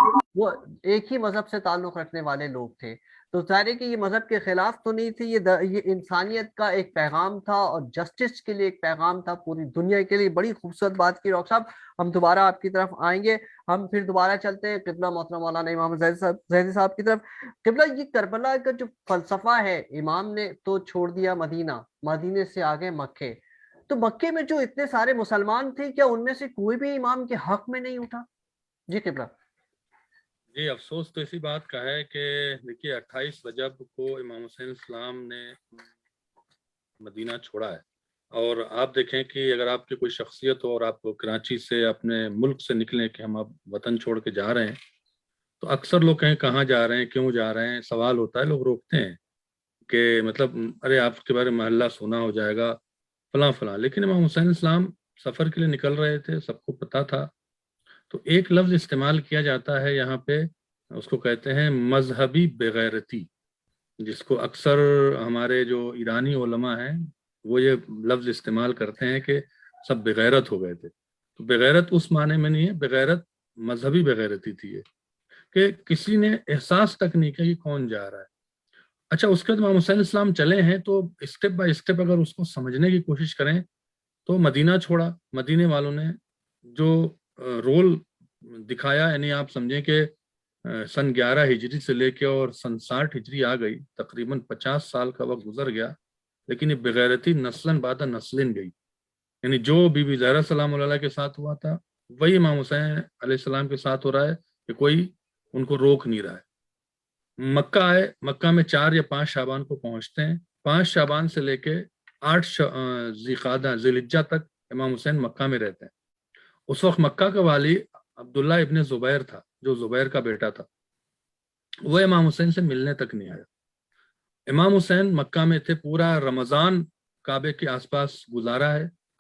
وہ ایک ہی مذہب سے تعلق رکھنے والے لوگ تھے. تو ظاہر ہے کہ یہ مذہب کے خلاف تو نہیں تھی، یہ انسانیت کا ایک پیغام تھا اور جسٹس کے لیے ایک پیغام تھا پوری دنیا کے لیے. بڑی خوبصورت بات کی ڈاکٹر صاحب. ہم دوبارہ آپ کی طرف آئیں گے. ہم پھر دوبارہ چلتے ہیں قبلہ محترم مولانا امام زیدی صاحب کی طرف. قبلہ یہ کربلا کا جو فلسفہ ہے، امام نے تو چھوڑ دیا مدینہ، مدینے سے آگے مکے، تو مکے میں جو اتنے سارے مسلمان تھے، کیا ان میں سے کوئی بھی امام کے حق میں نہیں اٹھا؟ جی قبلہ. جی افسوس تو اسی بات کا ہے کہ دیکھیے 28 رجب کو امام حسین السلام نے مدینہ چھوڑا ہے. اور آپ دیکھیں کہ اگر آپ کی کوئی شخصیت ہو اور آپ کو کراچی سے اپنے ملک سے نکلیں کہ ہم اب وطن چھوڑ کے جا رہے ہیں، تو اکثر لوگ کہیں کہاں جا رہے ہیں، کیوں جا رہے ہیں، سوال ہوتا ہے، لوگ روکتے ہیں کہ مطلب ارے آپ کے بارے میں محلہ سونا ہو جائے گا فلاں فلاں. لیکن امام حسین السلام سفر کے لیے نکل رہے تھے، سب کو پتہ تھا. تو ایک لفظ استعمال کیا جاتا ہے یہاں پہ، اس کو کہتے ہیں مذہبی بغیرتی، جس کو اکثر ہمارے جو ایرانی علماء ہیں وہ یہ لفظ استعمال کرتے ہیں کہ سب بغیرت ہو گئے تھے. تو بغیرت اس معنی میں نہیں ہے، بغیرت مذہبی بغیرتی تھی یہ، کہ کسی نے احساس تک نہیں کیا کہ کون جا رہا ہے. اچھا اس کے بعد امام حسین السلام چلے ہیں، تو اسٹیپ بائی اسٹیپ اگر اس کو سمجھنے کی کوشش کریں تو مدینہ چھوڑا، مدینے والوں نے جو رول دکھایا، یعنی آپ سمجھیں کہ سن 11 ہجری سے لے کے اور سن 60 ہجری آ گئی، تقریباً 50 سال کا وقت گزر گیا، لیکن یہ بغیرتی نسلاً بعد نسلیں گئی. یعنی جو بی بی زہرا سلام اللہ کے ساتھ ہوا تھا وہی امام حسین علیہ السلام کے ساتھ ہو رہا ہے، کہ کوئی ان کو روک نہیں رہا ہے. مکہ آئے، مکہ میں 4 یا 5 شعبان کو پہنچتے ہیں. 5 شعبان سے لے کے 8 ذی الحجہ تک امام حسین مکہ میں رہتے ہیں. اس وقت مکہ کا والی عبداللہ ابن زبیر تھا، جو زبیر کا بیٹا تھا. وہ امام حسین سے ملنے تک نہیں آیا. امام حسین مکہ میں تھے، پورا رمضان کعبے کے آس پاس گزارا ہے،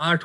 8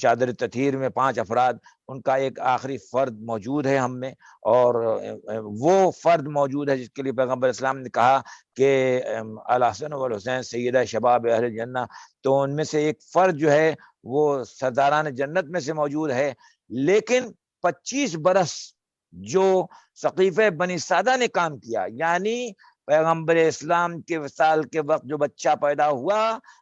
چادر تطہیر میں 5 افراد، ان کا ایک آخری فرد موجود ہے ہم میں، اور وہ فرد موجود ہے جس کے لیے پیغمبر اسلام نے کہا کہ الحسن والحسین سیدہ شباب اہل جنہ، تو ان میں سے ایک فرد جو ہے وہ سرداران جنت میں سے موجود ہے۔ لیکن 25 برس جو سقیفہ بنی سعدہ نے کام کیا، یعنی پیغمبر اسلام کے وصال کے وقت جو بچہ پیدا ہوا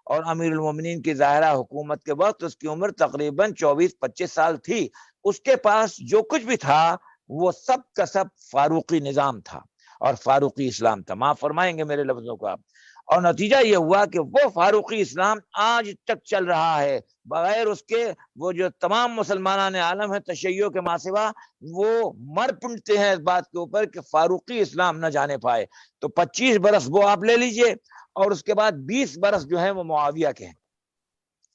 اور امیر المومنین کی ظاہرہ حکومت کے وقت اس کی عمر تقریباً 24-25 سال تھی، اس کے پاس جو کچھ بھی تھا وہ سب کا سب فاروقی نظام تھا اور فاروقی اسلام تھا۔ معاف فرمائیں گے میرے لفظوں کو آپ، اور نتیجہ یہ ہوا کہ وہ فاروقی اسلام آج تک چل رہا ہے، بغیر اس کے وہ جو تمام مسلمانان عالم ہیں تشیع کے ماسوا، وہ مر پڑتے ہیں اس بات کے اوپر کہ فاروقی اسلام نہ جانے پائے۔ تو 25 برس وہ آپ لے لیجئے، اور اس کے بعد 20 برس جو ہیں وہ معاویہ کے ہیں۔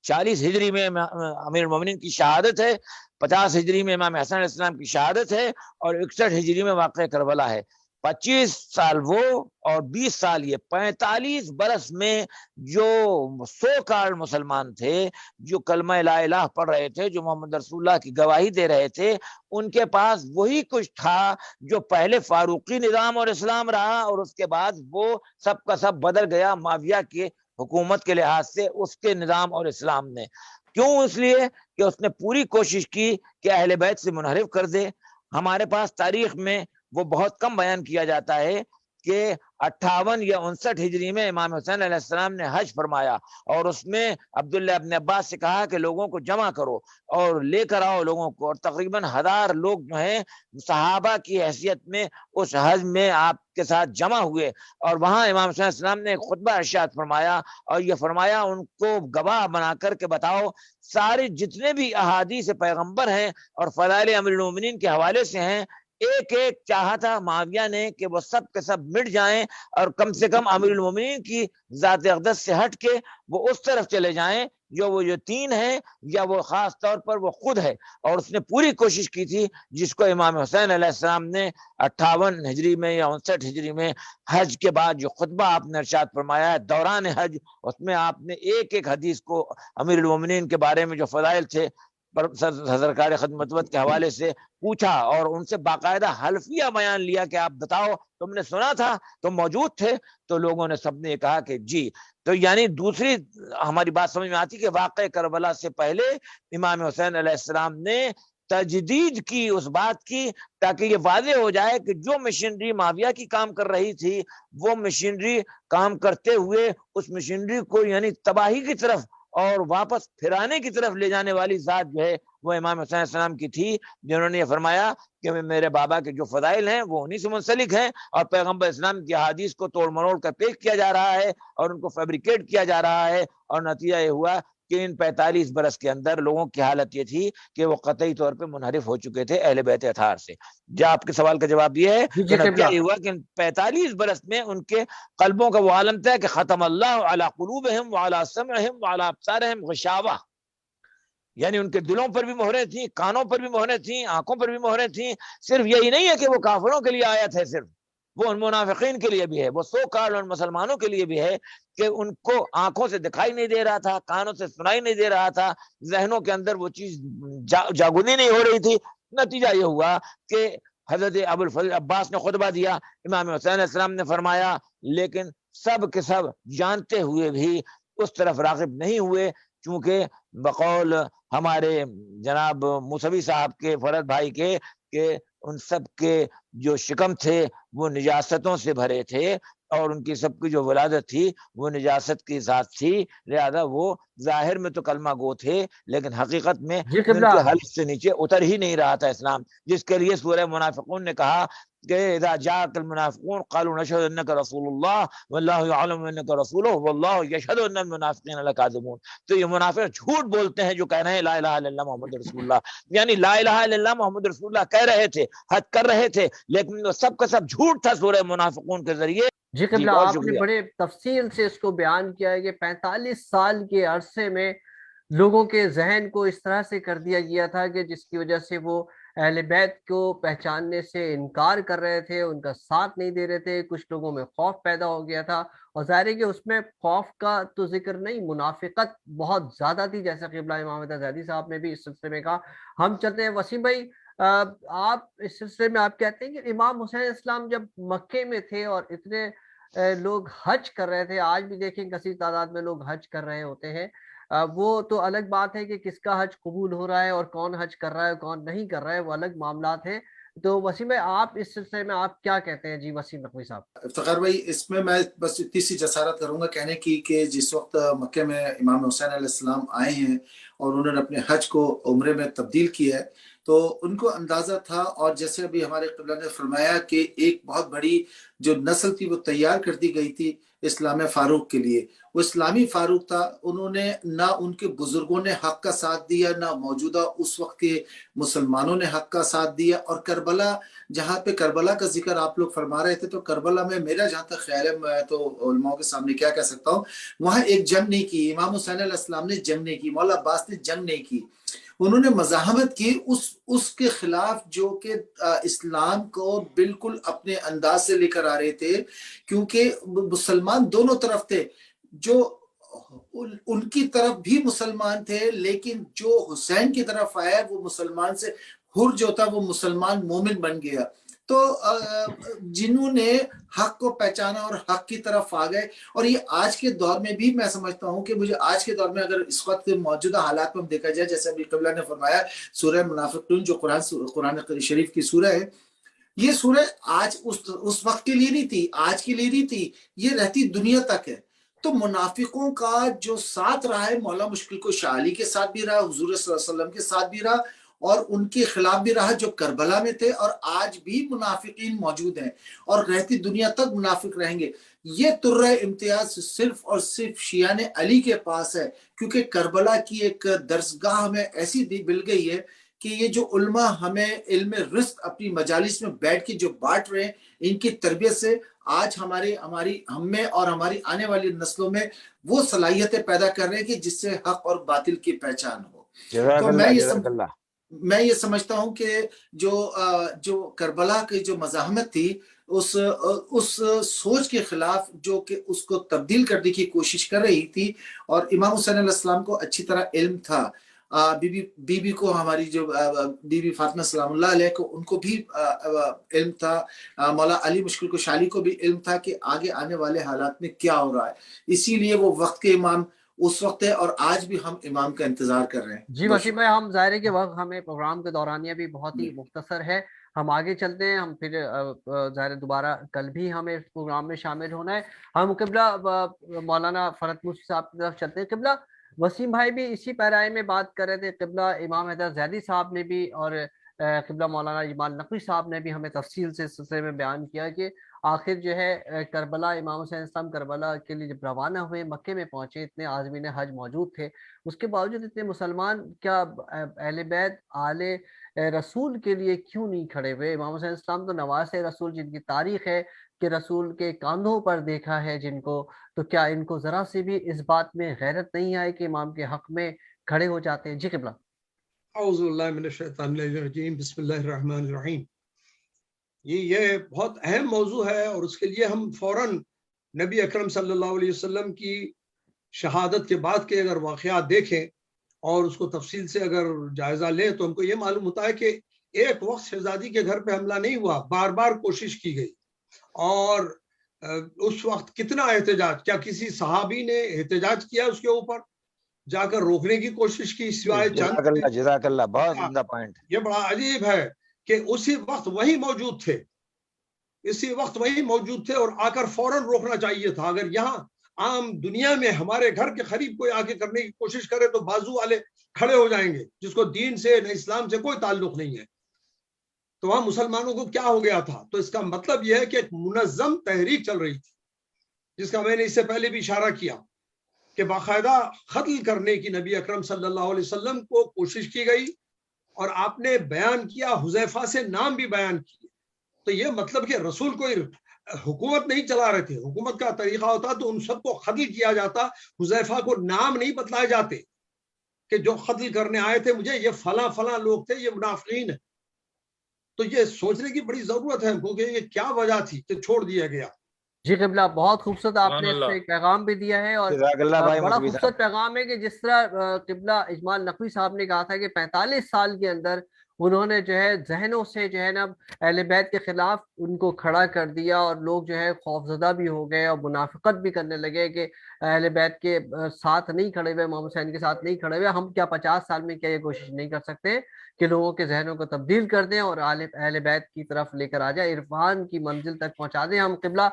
40 ہجری میں امیر المومنین کی شہادت ہے، 50 ہجری میں امام حسن علیہ السلام کی شہادت ہے، اور 61 ہجری میں واقعہ کربلا ہے۔ 25 سال وہ اور 20 سال یہ، 45 برس میں جو سو کال مسلمان تھے، جو کلمہ لا الہ پڑھ رہے تھے، جو محمد رسول اللہ کی گواہی دے رہے تھے، ان کے پاس وہی کچھ تھا جو پہلے فاروقی نظام اور اسلام رہا، اور اس کے بعد وہ سب کا سب بدل گیا معاویہ کے حکومت کے لحاظ سے اس کے نظام اور اسلام نے۔ کیوں؟ اس لیے کہ اس نے پوری کوشش کی کہ اہل بیت سے منحرف کر دے۔ ہمارے پاس تاریخ میں وہ بہت کم بیان کیا جاتا ہے کہ 58 یا 59 ہجری میں امام حسین علیہ السلام نے حج فرمایا، اور اس میں عبداللہ ابن عباس سے کہا کہ لوگوں کو جمع کرو اور لے کر آؤ لوگوں کو، اور تقریباً 1000 لوگ جو ہیں صحابہ کی حیثیت میں اس حج میں آپ کے ساتھ جمع ہوئے، اور وہاں امام حسین علیہ السلام نے خطبہ ارشاد فرمایا، اور یہ فرمایا ان کو گواہ بنا کر کے بتاؤ سارے جتنے بھی احادیث پیغمبر ہیں اور فضائل امیر المومنین کے حوالے سے ہیں، ایک ایک چاہا تھا معاویہ نے کہ وہ سب کے سب مٹ جائیں، اور کم سے کم امیر المومنین کی ذات اقدس سے ہٹ کے وہ اس طرف چلے جائیں جو 3 ہیں، یا وہ خاص طور پر وہ خود ہے۔ اور اس نے پوری کوشش کی تھی، جس کو امام حسین علیہ السلام نے 58 ہجری میں یا 59 ہجری میں حج کے بعد جو خطبہ آپ نے ارشاد فرمایا ہے دوران حج، اس میں آپ نے ایک ایک حدیث کو امیر المومنین کے بارے میں جو فضائل تھے سرکار خدمت کے حوالے سے پوچھا، اور ان سے باقاعدہ حلفیہ بیان لیا کہ آپ بتاؤ تم نے سنا تھا، تم موجود تھے؟ تو لوگوں نے سب نے کہا کہ جی۔ تو یعنی دوسری ہماری بات سمجھ میں آتی کہ واقعہ کربلا سے پہلے امام حسین علیہ السلام نے تجدید کی اس بات کی، تاکہ یہ واضح ہو جائے کہ جو مشینری معاویہ کی کام کر رہی تھی، وہ مشینری کام کرتے ہوئے اس مشینری کو یعنی تباہی کی طرف اور واپس پھرانے کی طرف لے جانے والی ذات جو ہے وہ امام حسین علیہ السلام کی تھی، جنہوں نے یہ فرمایا کہ میرے بابا کے جو فضائل ہیں وہ انہی سے منسلک ہیں، اور پیغمبر اسلام کی احادیث کو توڑ مروڑ کر پیش کیا جا رہا ہے اور ان کو فیبریکیٹ کیا جا رہا ہے، اور نتیجہ یہ ہوا کہ ان 45 برس کے اندر لوگوں کی حالت یہ تھی کہ وہ قطعی طور پہ منحرف ہو چکے تھے اہل بیت اطہار سے۔ جو آپ کے سوال کا جواب یہ ہے کہ نتیجہ یہ ہوا کہ 45 برس میں ان کے قلبوں کا وہ عالم تھا کہ ختم اللہ علی قلوبہم وعلی سمعہم وعلی ابصارہم غشاوہ، یعنی ان کے دلوں پر بھی مہریں تھیں، کانوں پر بھی مہریں تھیں، آنکھوں پر بھی مہریں تھیں۔ صرف یہی نہیں ہے کہ وہ کافروں کے لیے آیت ہے، صرف وہ ان منافقین کے لیے بھی ہے، وہ سو کال ان مسلمانوں کے لیے بھی ہے کہ ان کو آنکھوں سے دکھائی نہیں دے رہا تھا، کانوں سے سنائی نہیں دے رہا تھا، ذہنوں کے اندر وہ چیز جاگونی نہیں ہو رہی تھی۔ نتیجہ یہ ہوا کہ حضرت ابو الفضل عباس نے خطبہ دیا، امام حسین علیہ السلام نے فرمایا، لیکن سب کے سب جانتے ہوئے بھی اس طرف راغب نہیں ہوئے، چونکہ بقول ہمارے جناب موسوی صاحب کے فرد بھائی کے کہ ان سب کے جو شکم تھے وہ نجاستوں سے بھرے تھے، اور ان کی سب کی جو ولادت تھی وہ نجاست کی ذات تھی، لہذا وہ ظاہر میں تو کلمہ گو تھے لیکن حقیقت میں ان کے حلق سے نیچے اتر ہی نہیں رہا تھا اسلام، جس کے لیے سورہ منافقون نے کہا کہ اذا جاءك المنافقون قالوا نشهد انك رسول الله والله يعلم انك رسوله والله يشهد ان المنافقين لكاذبون۔ تو یہ منافق جھوٹ بولتے ہیں جو کہہ رہے ہیں لا الہ الا اللہ محمد رسول اللہ، یعنی لا الہ الا اللہ محمد رسول اللہ کہہ رہے تھے، حج کر رہے تھے، لیکن وہ سب کا سب جھوٹ تھا سورہ منافقون کے ذریعے۔ جی قبلہ، آپ نے بڑے تفصیل سے اس کو بیان کیا ہے کہ 45 سال کے عرصے میں لوگوں کے ذہن کو اس طرح سے کر دیا گیا تھا کہ جس کی وجہ سے وہ اہل بیت کو پہچاننے سے انکار کر رہے تھے، ان کا ساتھ نہیں دے رہے تھے، کچھ لوگوں میں خوف پیدا ہو گیا تھا، اور ظاہر ہے کہ اس میں خوف کا تو ذکر نہیں، منافقت بہت زیادہ تھی، جیسا قبلہ امام احمد زیدی صاحب نے بھی اس سلسلے میں کہا۔ ہم چلتے ہیں وسیم بھائی، آپ اس سلسلے میں آپ کہتے ہیں کہ امام حسین علیہ السلام جب مکے میں تھے اور اتنے لوگ حج کر رہے تھے، آج بھی دیکھیں کثیر تعداد میں لوگ حج کر رہے ہوتے ہیں، وہ تو الگ بات ہے کہ کس کا حج قبول ہو رہا ہے اور کون حج کر رہا ہے کون نہیں کر رہا ہے، وہ الگ معاملات ہیں۔ تو وسیم بھائی آپ اس سلسلے میں آپ کیا کہتے ہیں؟ جی وسیم نقوی صاحب۔ افتخار بھائی، اس میں بس اتنی سی جسارت کروں گا کہنے کی کہ جس وقت مکہ میں امام حسین علیہ السلام آئے ہیں اور انہوں نے اپنے حج کو عمرے میں تبدیل کیا ہے، تو ان کو اندازہ تھا، اور جیسے ابھی ہمارے قبلہ نے فرمایا کہ ایک بہت بڑی جو نسل تھی وہ تیار کر دی گئی تھی اسلام فاروق کے لیے، وہ اسلامی فاروق تھا۔ انہوں نے نہ ان کے بزرگوں نے حق کا ساتھ دیا، نہ موجودہ اس وقت کے مسلمانوں نے حق کا ساتھ دیا۔ اور کربلا، جہاں پہ کربلا کا ذکر آپ لوگ فرما رہے تھے، تو کربلا میں میرا جہاں تک خیال ہے، میں تو علماء کے سامنے کیا کہہ سکتا ہوں، وہاں ایک جنگ نہیں کی، امام حسین علیہ السلام نے جنگ نہیں کی، مولا عباس نے جنگ نہیں کی، انہوں نے مزاحمت کی اس کے خلاف جو کہ اسلام کو بالکل اپنے انداز سے لے کر آ رہے تھے، کیونکہ مسلمان دونوں طرف تھے، جو ان کی طرف بھی مسلمان تھے، لیکن جو حسین کی طرف آیا وہ مسلمان سے حر جو تھا وہ مسلمان مومن بن گیا۔ تو جنہوں نے حق کو پہچانا اور حق کی طرف آ گئے، اور یہ آج کے دور میں بھی میں سمجھتا ہوں کہ مجھے آج کے دور میں اگر اس وقت موجودہ حالات میں دیکھا جائے، جیسے ابھی قبلہ نے فرمایا سورہ منافقون جو قرآن شریف کی سورہ ہے، یہ سورہ آج اس وقت کے لیے نہیں تھی، آج کے لیے نہیں تھی، یہ رہتی دنیا تک ہے۔ تو منافقوں کا جو ساتھ رہا ہے، مولا مشکل کو شاہ علی کے ساتھ بھی رہا، حضور صلی اللہ علیہ وسلم کے ساتھ بھی رہا، اور ان کے خلاف بھی رہا جو کربلا میں تھے، اور آج بھی منافقین موجود ہیں اور رہتی دنیا تک منافق رہیں گے۔ یہ ترہ امتیاز صرف اور صرف شیعان علی کے پاس ہے، کیونکہ کربلا کی ایک درسگاہ ہمیں ایسی مل گئی ہے کہ یہ جو علماء ہمیں علم رزق اپنی مجالس میں بیٹھ کے جو بانٹ رہے ہیں، ان کی تربیت سے آج ہم میں اور ہماری آنے والی نسلوں میں وہ صلاحیتیں پیدا کر رہے ہیں کہ جس سے حق اور باطل کی پہچان ہو۔ تو میں یہ سمجھتا ہوں کہ جو کربلا کی جو مزاحمت تھی، اس سوچ کے خلاف جو کہ اس کو تبدیل کرنے کی کوشش کر رہی تھی، اور امام حسین علیہ السلام کو اچھی طرح علم تھا، بی بی کو ہماری جو بی بی فاطمہ سلام اللہ علیہ کو، ان کو بھی علم تھا، مولا علی مشکل کو شالی کو بھی علم تھا کہ آگے آنے والے حالات میں کیا ہو رہا ہے، اسی لیے وہ وقت کے امام اس وقت ہے، اور آج بھی ہم امام کا انتظار کر رہے ہیں۔ جی وسیم بھائی، ہم ظاہر ہے کہ وقت ہمیں پروگرام کے دورانیہ بھی بہت ہی مختصر ہے، ہم آگے چلتے ہیں، ہم پھر ظاہر دوبارہ کل بھی ہمیں اس پروگرام میں شامل ہونا ہے۔ ہم قبلہ مولانا فرحت موسی صاحب کی طرف چلتے ہیں۔ قبلہ وسیم بھائی بھی اسی پیرائے میں بات کر رہے تھے، قبلہ امام حیدر زیدی صاحب نے بھی اور قبلہ مولانا جمال نقوی صاحب نے بھی ہمیں تفصیل سے اس سلسلے میں بیان کیا کہ آخر جو ہے کربلا، امام حسین السلام کربلا کے لیے جب روانہ ہوئے، مکے میں پہنچے، اتنے عازمین حج موجود تھے، اس کے باوجود اتنے مسلمان کیا اہل بیت آل رسول کے لیے کیوں نہیں کھڑے ہوئے؟ امام حسین السلام تو نواز رسول، جن کی تاریخ ہے کہ رسول کے کاندھوں پر دیکھا ہے جن کو، تو کیا ان کو ذرا سے بھی اس بات میں غیرت نہیں آئے کہ امام کے حق میں کھڑے ہو جاتے ہیں؟ جی قبلہ۔ اعوذ باللہ من الشیطان الرجیم، بسم اللہ الرحمن الرحیم۔ یہ بہت اہم موضوع ہے، اور اس کے لیے ہم فوراً نبی اکرم صلی اللہ علیہ وسلم کی شہادت کے بعد کے اگر واقعات دیکھیں اور اس کو تفصیل سے اگر جائزہ لیں تو ہم کو یہ معلوم ہوتا ہے کہ ایک وقت شہزادی کے گھر پہ حملہ نہیں ہوا، بار بار کوشش کی گئی، اور اس وقت کتنا احتجاج، کیا کسی صحابی نے احتجاج کیا اس کے اوپر، جا کر روکنے کی کوشش کی سوائے چند؟ جزاک اللہ، بہت عمدہ پوائنٹ۔ یہ بڑا عجیب ہے کہ اسی وقت وہی موجود تھے، اور آ کر فوراً روکنا چاہیے تھا۔ اگر یہاں عام دنیا میں ہمارے گھر کے قریب کوئی آگے کرنے کی کوشش کرے تو بازو والے کھڑے ہو جائیں گے، جس کو دین سے نہ اسلام سے کوئی تعلق نہیں ہے۔ تو وہاں مسلمانوں کو کیا ہو گیا تھا؟ تو اس کا مطلب یہ ہے کہ ایک منظم تحریک چل رہی تھی، جس کا میں نے اس سے پہلے بھی اشارہ کیا کہ باقاعدہ قتل کرنے کی نبی اکرم صلی اللہ علیہ وسلم کو کوشش کی گئی، اور آپ نے بیان کیا، حذیفہ سے نام بھی بیان کیے۔ تو یہ مطلب کہ رسول کوئی حکومت نہیں چلا رہے تھے، حکومت کا طریقہ ہوتا تو ان سب کو قتل کیا جاتا، حذیفہ کو نام نہیں بتلائے جاتے کہ جو قتل کرنے آئے تھے مجھے، یہ فلاں فلاں لوگ تھے، یہ منافقین ہیں۔ تو یہ سوچنے کی بڑی ضرورت ہے ہم کو کہ یہ کیا وجہ تھی کہ چھوڑ دیا گیا. جی قبلہ بہت خوبصورت آپ سبحان نے اس اللہ. میں ایک پیغام بھی دیا ہے، اور جزاک اللہ بھائی بڑا مصبی صاحب. خوبصورت پیغام ہے کہ جس طرح قبلہ اجمال نقوی صاحب نے کہا تھا کہ 45 سال کے اندر انہوں نے جو ہے ذہنوں سے جو ہے نا اہل بیت کے خلاف ان کو کھڑا کر دیا، اور لوگ جو ہے خوفزدہ بھی ہو گئے اور منافقت بھی کرنے لگے کہ اہل بیت کے ساتھ نہیں کھڑے ہوئے، امام حسین کے ساتھ نہیں کھڑے ہوئے، ہم کیا 50 سال میں کیا یہ کوشش نہیں کر سکتے کہ لوگوں کے ذہنوں کو تبدیل کر دیں اور اہل بیت کی طرف لے کر آ جائے، عرفان کی منزل تک پہنچا دیں. ہم قبلہ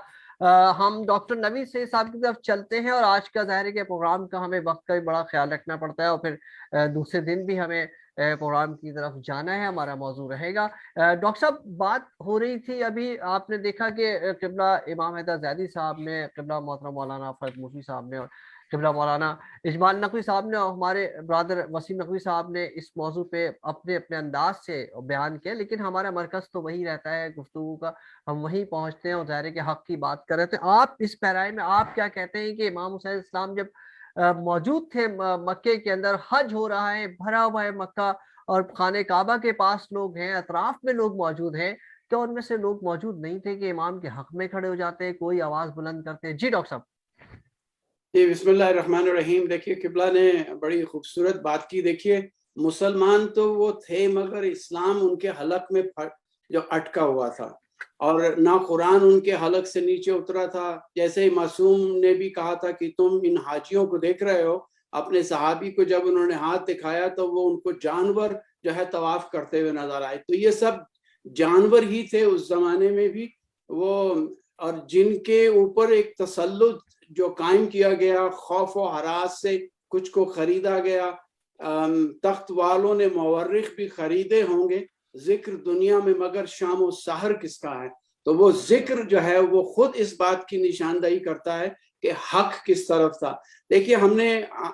ہم ڈاکٹر نوید سید صاحب کی طرف چلتے ہیں، اور آج کا ظاہر ہے کہ پروگرام کا ہمیں وقت کا بھی بڑا خیال رکھنا پڑتا ہے، اور پھر دوسرے دن بھی ہمیں پروگرام کی طرف جانا ہے، ہمارا موضوع رہے گا. ڈاکٹر صاحب بات ہو رہی تھی ابھی، آپ نے دیکھا کہ قبلہ امام حیدر زیدی صاحب نے، قبلہ محترم مولانا فرید موسی صاحب نے، اور قبلہ مولانا اجمال نقوی صاحب نے، اور ہمارے برادر وسیم نقوی صاحب نے اس موضوع پہ اپنے اپنے انداز سے بیان کیا، لیکن ہمارا مرکز تو وہی رہتا ہے گفتگو کا، ہم وہیں پہنچتے ہیں اور ظاہر ہے کہ حق کی بات کر رہے تھے. آپ اس پیرائے میں آپ کیا کہتے ہیں کہ امام حسین اسلام جب موجود تھے مکے کے اندر، حج ہو رہا ہے، بھرا ہوا ہے مکہ، اور خانہ کعبہ کے پاس لوگ ہیں، اطراف میں لوگ موجود ہیں، کیا ان میں سے لوگ موجود نہیں تھے کہ امام کے حق میں کھڑے ہو جاتے، کوئی آواز بلند کرتے؟ جی ڈاکٹر صاحب. جی بسم اللہ الرحمن الرحیم. دیکھیے قبلہ نے بڑی خوبصورت بات کی. دیکھیے مسلمان تو وہ تھے مگر اسلام ان کے حلق میں جو اٹکا ہوا تھا، اور نہ قرآن ان کے حلق سے نیچے اترا تھا. جیسے معصوم نے بھی کہا تھا کہ تم ان حاجیوں کو دیکھ رہے ہو، اپنے صحابی کو جب انہوں نے ہاتھ دکھایا تو وہ ان کو جانور جو ہے طواف کرتے ہوئے نظر آئے. تو یہ سب جانور ہی تھے اس زمانے میں بھی وہ، اور جن کے اوپر ایک تسلط جو قائم کیا گیا، خوف و ہراس سے کچھ کو خریدا گیا. تخت والوں نے مورخ بھی خریدے ہوں گے. ذکر دنیا میں مگر شام و سحر کس کا ہے؟ تو وہ ذکر جو ہے وہ خود اس بات کی نشاندہی کرتا ہے کہ حق کس طرف تھا. دیکھیے ہم نے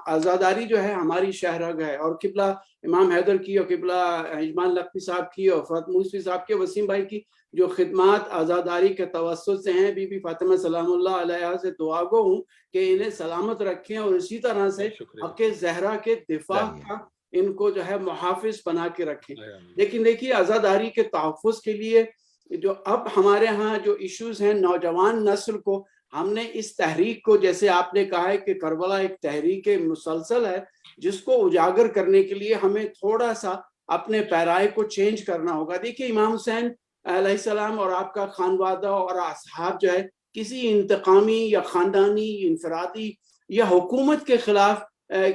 آزاداری جو ہے ہماری شہرگ ہے، اور قبلہ امام حیدر کی، اور قبلہ اجمال نقوی صاحب کی، اور فرید موسی صاحب کے، وسیم بھائی کی جو خدمات آزاداری کے توسط سے ہیں، بی بی فاطمہ سلام اللہ علیہ سے دعا گو ہوں کہ انہیں سلامت رکھیں، اور اسی طرح سے حق زہرا کے دفاع کا ان کو جو ہے محافظ بنا کے رکھیں. لیکن دیکھیے آزاداری کے تحفظ کے لیے جو اب ہمارے ہاں جو ایشوز ہیں، نوجوان نسل کو ہم نے اس تحریک کو، جیسے آپ نے کہا ہے کہ کربلا ایک تحریک مسلسل ہے، جس کو اجاگر کرنے کے لیے ہمیں تھوڑا سا اپنے پیرائے کو چینج کرنا ہوگا. دیکھیے امام حسین علیہ السلام اور آپ کا خانوادہ اور اصحاب جو ہے کسی انتقامی یا خاندانی انفرادی یا حکومت کے خلاف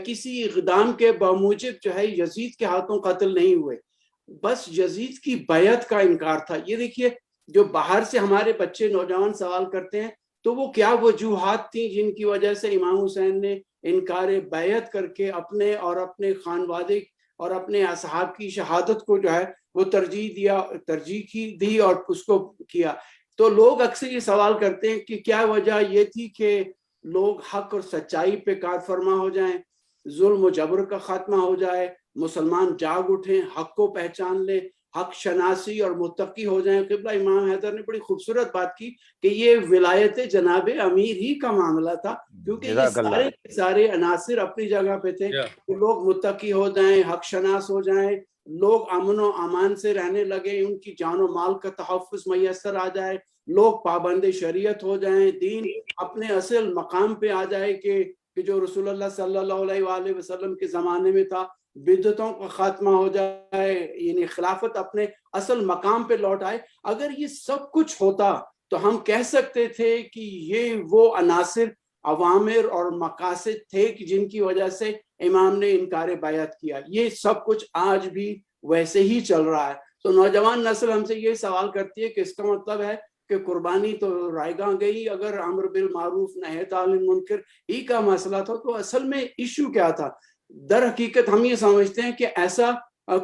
کسی اقدام کے بموجب جو ہے یزید کے ہاتھوں قتل نہیں ہوئے، بس یزید کی بیعت کا انکار تھا. یہ دیکھیے جو باہر سے ہمارے بچے نوجوان سوال کرتے ہیں تو وہ کیا وجوہات تھیں جن کی وجہ سے امام حسین نے انکار بیعت کر کے اپنے اور اپنے خانوادے اور اپنے اصحاب کی شہادت کو جو ہے وہ ترجیح دی اور اس کو کیا. تو لوگ اکثر یہ سوال کرتے ہیں کہ کیا وجہ یہ تھی کہ لوگ حق اور سچائی پہ کار فرما ہو جائیں، ظلم و جبر کا خاتمہ ہو جائے، مسلمان جاگ اٹھیں، حق کو پہچان لیں، حق شناسی اور متقی ہو جائیں. قبلہ امام حیدر نے بڑی خوبصورت بات کی کہ یہ ولایت جناب امیر ہی کا معاملہ تھا، کیونکہ یہ سارے عناصر اپنی جگہ پہ تھے. لوگ متقی ہو جائیں، حق شناس ہو جائیں، لوگ امن و امان سے رہنے لگے، ان کی جان و مال کا تحفظ میسر آ جائے، لوگ پابند شریعت ہو جائیں، دین اپنے اصل مقام پہ آ جائے کہ جو رسول اللہ صلی اللہ علیہ وآلہ وسلم کے زمانے میں تھا، بدعتوں کا خاتمہ ہو جائے، یعنی خلافت اپنے اصل مقام پہ لوٹ آئے. اگر یہ سب کچھ ہوتا تو ہم کہہ سکتے تھے کہ یہ وہ عناصر، عوامر اور مقاصد تھے کہ جن کی وجہ سے امام نے انکار بیعت کیا. یہ سب کچھ آج بھی ویسے ہی چل رہا ہے. تو نوجوان نسل ہم سے یہ سوال کرتی ہے کہ اس کا مطلب ہے کہ قربانی تو رائے گاں گئی، اگر امر بالمعروف نہی عن المنکر ہی کا مسئلہ تھا تو اصل میں ایشو کیا تھا؟ در حقیقت ہم یہ سمجھتے ہیں کہ ایسا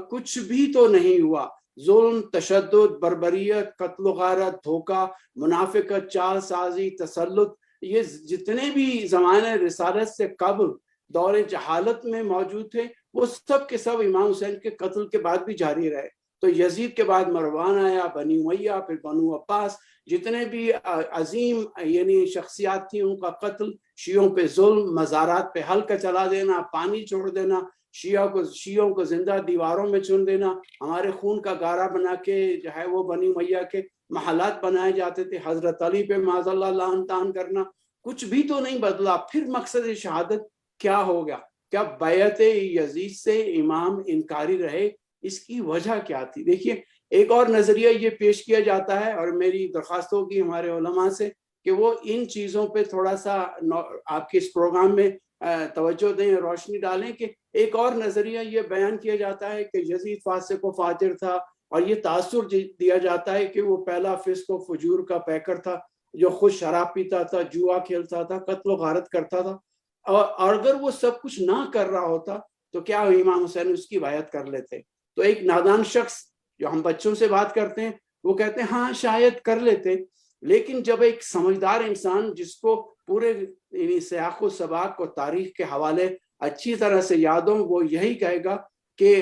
کچھ بھی تو نہیں ہوا. ظلم، تشدد، بربریت، قتل و غارت، دھوکہ، منافقت، چال سازی، تسلط، یہ جتنے بھی زمانے رسالت سے قبل دور جہالت میں موجود تھے وہ سب کے سب امام حسین کے قتل کے بعد بھی جاری رہے. تو یزید کے بعد مروان آیا، بنی امیہ، پھر بنو عباس، جتنے بھی عظیم یعنی شخصیات تھیں ان کا قتل، شیعوں پہ ظلم، مزارات پہ حلقہ چلا دینا، پانی چھوڑ دینا، شیعوں کو زندہ دیواروں میں چن دینا، ہمارے خون کا گارا بنا کے جو ہے وہ بنی امیہ کے محلات بنائے جاتے تھے، حضرت علی پہ معاذ اللہ لعن طعن کرنا، کچھ بھی تو نہیں بدلا۔ پھر مقصد شہادت کیا ہو گیا؟ کیا بیعت یزید سے امام انکاری رہے؟ اس کی وجہ کیا تھی؟ دیکھیے ایک اور نظریہ یہ پیش کیا جاتا ہے، اور میری درخواست ہوگی ہمارے علماء سے کہ وہ ان چیزوں پہ تھوڑا سا آپ کے اس پروگرام میں توجہ دیں، روشنی ڈالیں، کہ ایک اور نظریہ یہ بیان کیا جاتا ہے کہ یزید فاسق و فاجر تھا، اور یہ تاثر دیا جاتا ہے کہ وہ پہلا فسق و فجور کا پیکر تھا، جو خود شراب پیتا تھا، جوا کھیلتا تھا، قتل و غارت کرتا تھا، اور اگر وہ سب کچھ نہ کر رہا ہوتا تو کیا امام حسین اس کی بیعت کر لیتے؟ تو ایک نادان شخص، جو ہم بچوں سے بات کرتے ہیں، وہ کہتے ہیں ہاں شاید کر لیتے، لیکن جب ایک سمجھدار انسان جس کو پورے سیاق و سباق اور تاریخ کے حوالے اچھی طرح سے یاد ہوں، وہ یہی کہے گا کہ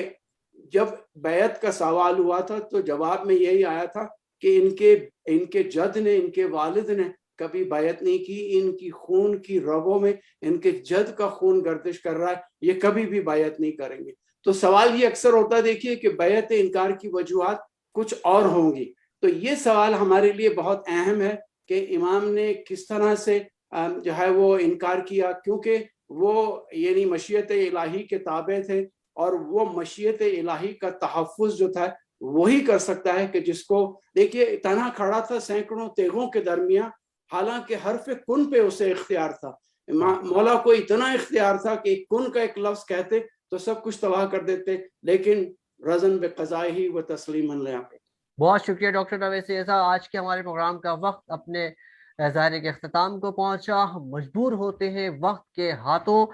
جب بیعت کا سوال ہوا تھا تو جواب میں یہی آیا تھا کہ ان کے جد نے، ان کے والد نے کبھی بیعت نہیں کی، ان کی خون کی رگوں میں ان کے جد کا خون گردش کر رہا ہے، یہ کبھی بھی بیعت نہیں کریں گے۔ تو سوال یہ اکثر ہوتا دیکھیے کہ بیعت انکار کی وجوہات کچھ اور ہوں گی، تو یہ سوال ہمارے لیے بہت اہم ہے کہ امام نے کس طرح سے جو ہے وہ انکار کیا، کیونکہ وہ یعنی مشیت الہی کے تابع تھے، اور وہ مشیت الہی کا تحفظ جو تھا وہی کر سکتا ہے کہ جس کو دیکھیے تنہا کھڑا تھا سینکڑوں تیغوں کے درمیان، حالانکہ حرف کن پہ اسے اختیار تھا، مولا کو اتنا اختیار تھا کہ کن کا ایک لفظ کہتے تو سب کچھ تباہ کر دیتے، لیکن رضن بقضائہ و تسلیما لامرہ۔ بہت شکریہ ڈاکٹر نویس رضا۔ آج کے ہمارے پروگرام کا وقت اپنے ظاہرے کے اختتام کو پہنچا، ہم مجبور ہوتے ہیں وقت کے ہاتھوں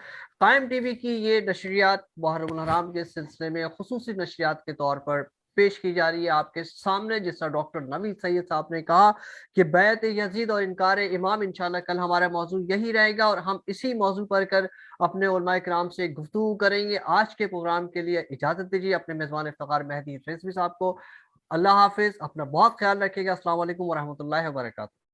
قائم ٹی وی کی یہ نشریات محرم الحرام کے سلسلے میں خصوصی نشریات کے طور پر پیش کی جا رہی ہے آپ کے سامنے، جس طرح ڈاکٹر نوید سید صاحب نے کہا کہ بیعت یزید اور انکار امام، انشاءاللہ کل ہمارا موضوع یہی رہے گا، اور ہم اسی موضوع پر کر اپنے علماء کرام سے گفتگو کریں گے۔ آج کے پروگرام کے لیے اجازت دیجیے اپنے میزبان افتخار مہدی رضوی صاحب کو۔ اللہ حافظ، اپنا بہت خیال رکھیے گا۔ السلام علیکم ورحمۃ اللہ وبرکاتہ۔